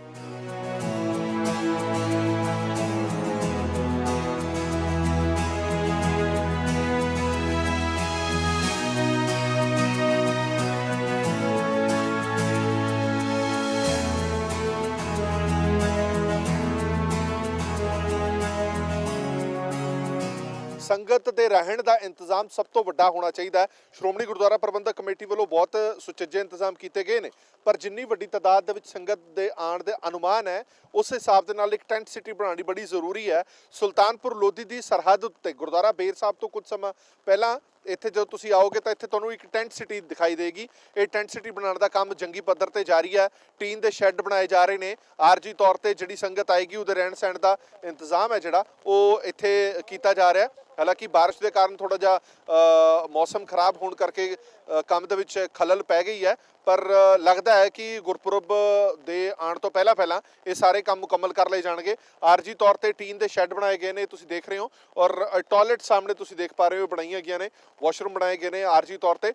Speaker 1: ਸੰਗਤ ਦੇ ਰਹਿਣ ਦਾ ਇੰਤਜ਼ਾਮ ਸਭ ਤੋਂ ਵੱਡਾ ਹੋਣਾ ਚਾਹੀਦਾ ਹੈ। ਸ਼੍ਰੋਮਣੀ ਗੁਰਦੁਆਰਾ ਪ੍ਰਬੰਧਕ ਕਮੇਟੀ ਵੱਲੋਂ ਬਹੁਤ ਸੁਚੱਜੇ ਇੰਤਜ਼ਾਮ ਕੀਤੇ ਗਏ ਨੇ, ਪਰ ਜਿੰਨੀ ਵੱਡੀ ਤਾਦਾਦ ਦੇ ਵਿੱਚ ਸੰਗਤ ਦੇ ਆਉਣ ਦੇ ਅਨੁਮਾਨ ਹੈ ਉਸ ਹਿਸਾਬ ਦੇ ਨਾਲ ਇੱਕ ਟੈਂਟ ਸਿਟੀ ਬਣਾਉਣੀ ਬੜੀ ਜ਼ਰੂਰੀ ਹੈ। ਸੁਲਤਾਨਪੁਰ ਲੋਧੀ ਦੀ ਸਰਹੱਦ ਉੱਤੇ ਗੁਰਦੁਆਰਾ ਬੇਰ ਸਾਹਿਬ ਤੋਂ ਕੁਝ ਸਮਾਂ ਪਹਿਲਾਂ ਇੱਥੇ ਜਦੋਂ ਤੁਸੀਂ ਆਓਗੇ ਤਾਂ ਇੱਥੇ ਤੁਹਾਨੂੰ ਇੱਕ ਟੈਂਟ ਸਿਟੀ ਦਿਖਾਈ ਦੇਗੀ। ਇਹ ਟੈਂਟ ਸਿਟੀ ਬਣਾਉਣ ਦਾ ਕੰਮ ਜੰਗੀ ਪੱਧਰ ਤੇ ਜਾਰੀ ਹੈ। ਟੀਨ ਦੇ ਸ਼ੈੱਡ ਬਣਾਏ ਜਾ ਰਹੇ ਨੇ। ਆਰਜੀ ਤੌਰ ਤੇ ਜਿਹੜੀ ਸੰਗਤ ਆਏਗੀ ਉਹਦੇ ਰਹਿਣ ਸਹਿਣ ਦਾ ਇੰਤਜ਼ਾਮ ਹੈ ਜਿਹੜਾ ਉਹ ਇੱਥੇ ਕੀਤਾ ਜਾ ਰਿਹਾ। ਹਾਲਾਂਕਿ ਬਾਰਿਸ਼ ਦੇ ਕਾਰਨ ਥੋੜਾ ਜਿਹਾ ਮੌਸਮ ਖਰਾਬ ਹੋਣ ਕਰਕੇ ਕੰਮ ਦੇ ਵਿੱਚ ਖਲਲ ਪੈ ਗਈ ਹੈ, ਪਰ ਲੱਗਦਾ ਹੈ ਕਿ ਗੁਰਪੁਰਬ ਦੇ ਆਉਣ ਤੋਂ ਪਹਿਲਾਂ ਇਹ ਸਾਰੇ ਕੰਮ ਮੁਕੰਮਲ ਕਰ ਲਏ ਜਾਣਗੇ। ਆਰਜੀ ਤੌਰ ਤੇ ਟੀਨ ਦੇ ਸ਼ੈੱਡ ਬਣਾਏ ਗਏ ਨੇ, ਤੁਸੀਂ ਦੇਖ ਰਹੇ ਹੋ, ਔਰ ਟਾਇਲਟ ਸਾਹਮਣੇ ਤੁਸੀਂ ਦੇਖ ਪਾ ਰਹੇ ਹੋ ਬਣਾਈਆਂ ਗਈਆਂ ਨੇ, ਵਾਸ਼ਰੂਮ ਬਣਾਏ ਗਏ ਨੇ ਆਰਜੀ ਤੌਰ ਤੇ।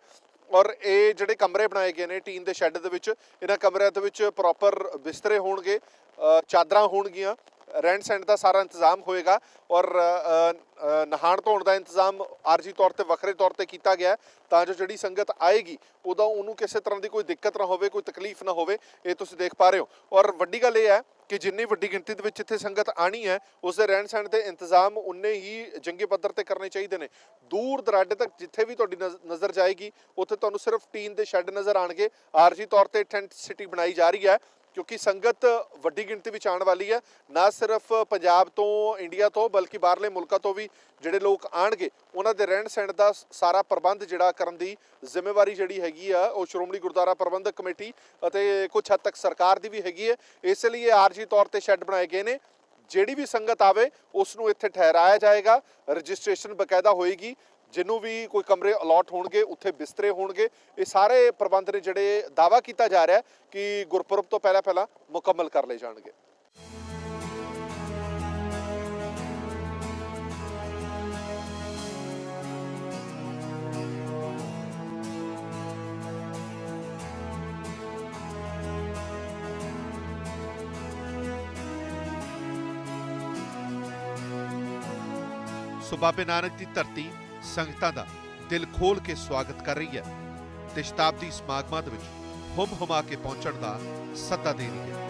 Speaker 1: ਔਰ ਇਹ ਜਿਹੜੇ ਕਮਰੇ ਬਣਾਏ ਗਏ ਨੇ ਟੀਨ ਦੇ ਸ਼ੈੱਡ ਦੇ ਵਿੱਚ, ਇਹਨਾਂ ਕਮਰਿਆਂ ਦੇ ਵਿੱਚ ਪ੍ਰੋਪਰ ਬਿਸਤਰੇ ਹੋਣਗੇ, ਚਾਦਰਾਂ ਹੋਣਗੀਆਂ, ਰਹਿਣ ਸਹਿਣ ਦਾ ਸਾਰਾ ਇੰਤਜ਼ਾਮ ਹੋਏਗਾ ਔਰ ਨਹਾਣ ਧੋਣ ਦਾ ਇੰਤਜ਼ਾਮ ਆਰਜੀ ਤੌਰ ਤੇ ਵੱਖਰੇ ਤੌਰ ਤੇ ਕੀਤਾ ਗਿਆ ਤਾਂ ਜੋ ਜਿਹੜੀ ਸੰਗਤ ਆਏਗੀ ਉਦੋਂ ਉਹਨੂੰ ਕਿਸੇ ਤਰ੍ਹਾਂ ਦੀ ਕੋਈ ਦਿੱਕਤ ਨਾ ਹੋਵੇ, ਕੋਈ ਤਕਲੀਫ ਨਾ ਹੋਵੇ। ਇਹ ਤੁਸੀਂ ਦੇਖ ਪਾ ਰਹੇ ਹੋ। ਔਰ ਵੱਡੀ ਗੱਲ ਇਹ ਹੈ ਕਿ ਜਿੰਨੀ ਵੱਡੀ ਗਿਣਤੀ ਦੇ ਵਿੱਚ ਇੱਥੇ ਸੰਗਤ ਆਣੀ ਹੈ ਉਸ ਦੇ ਰਹਿਣ ਸਹਿਣ ਦੇ ਇੰਤਜ਼ਾਮ ਉਨੇ ਹੀ ਜੰਗੀ ਪੱਧਰ ਤੇ ਕਰਨੇ ਚਾਹੀਦੇ ਨੇ। ਦੂਰ ਦਰਾਡੇ ਤੱਕ ਜਿੱਥੇ ਵੀ ਤੁਹਾਡੀ ਨਜ਼ਰ ਜਾਏਗੀ ਉੱਥੇ ਤੁਹਾਨੂੰ ਸਿਰਫ ਟੀਨ ਦੇ ਸ਼ੈੱਡ ਨਜ਼ਰ ਆਣਗੇ। ਆਰਜੀ ਤੌਰ ਤੇ ਟੈਂਟ ਸਿਟੀ ਬਣਾਈ ਜਾ ਰਹੀ ਹੈ ਕਿਉਂਕਿ ਸੰਗਤ ਵੱਡੀ ਗਿਣਤੀ ਵਿੱਚ ਆਉਣ ਵਾਲੀ ਹੈ। ਨਾ ਸਿਰਫ ਪੰਜਾਬ ਤੋਂ, ਇੰਡੀਆ ਤੋਂ, ਬਲਕਿ ਬਾਹਰਲੇ ਮੁਲਕਾਂ ਤੋਂ ਵੀ ਜਿਹੜੇ ਲੋਕ ਆਣਗੇ ਉਹਨਾਂ ਦੇ ਰਹਿਣ ਸਹਿਣ ਦਾ ਸਾਰਾ ਪ੍ਰਬੰਧ ਜਿਹੜਾ ਕਰਨ ਦੀ ਜ਼ਿੰਮੇਵਾਰੀ ਜਿਹੜੀ ਹੈਗੀ ਆ ਉਹ ਸ਼੍ਰੋਮਣੀ ਗੁਰਦੁਆਰਾ ਪ੍ਰਬੰਧਕ ਕਮੇਟੀ ਅਤੇ ਕੁਝ ਹੱਦ ਤੱਕ ਸਰਕਾਰ ਦੀ ਵੀ ਹੈਗੀ ਹੈ। ਇਸ ਲਈ ਇਹ ਆਰਜੀ ਤੌਰ ਤੇ ਸ਼ੈੱਡ ਬਣਾਏ ਗਏ ਨੇ। ਜਿਹੜੀ ਵੀ ਸੰਗਤ ਆਵੇ ਉਸ ਨੂੰ ਇੱਥੇ ਠਹਿਰਾਇਆ ਜਾਏਗਾ, ਰਜਿਸਟ੍ਰੇਸ਼ਨ ਬਕਾਇਦਾ ਹੋਏਗੀ। ਜਿਹਨੂੰ ਵੀ ਕੋਈ ਕਮਰੇ ਅਲਾਟ ਹੋਣਗੇ ਉੱਥੇ ਬਿਸਤਰੇ ਹੋਣਗੇ। ਇਹ ਸਾਰੇ ਪ੍ਰਬੰਧ ਨੇ ਜਿਹੜੇ ਦਾਅਵਾ ਕੀਤਾ ਜਾ ਰਿਹਾ ਕਿ ਗੁਰਪੁਰਬ ਤੋਂ ਪਹਿਲਾਂ ਮੁਕੰਮਲ ਕਰ ਲਏ ਜਾਣਗੇ। ਸੋ ਬਾਬੇ ਨਾਨਕ ਦੀ ਧਰਤੀ ਸੰਗਤਾਂ ਦਾ ਦਿਲ ਖੋਲ ਕੇ ਸਵਾਗਤ ਕਰ ਰਹੀ ਹੈ ਤੇ ਸ਼ਤਾਬਦੀ ਸਮਾਗਮਾਂ ਦੇ ਵਿੱਚ ਹੁਮ ਹੁਮਾ ਕੇ ਪਹੁੰਚਣ ਦਾ ਸੱਦਾ ਦੇ ਰਹੀ ਹੈ।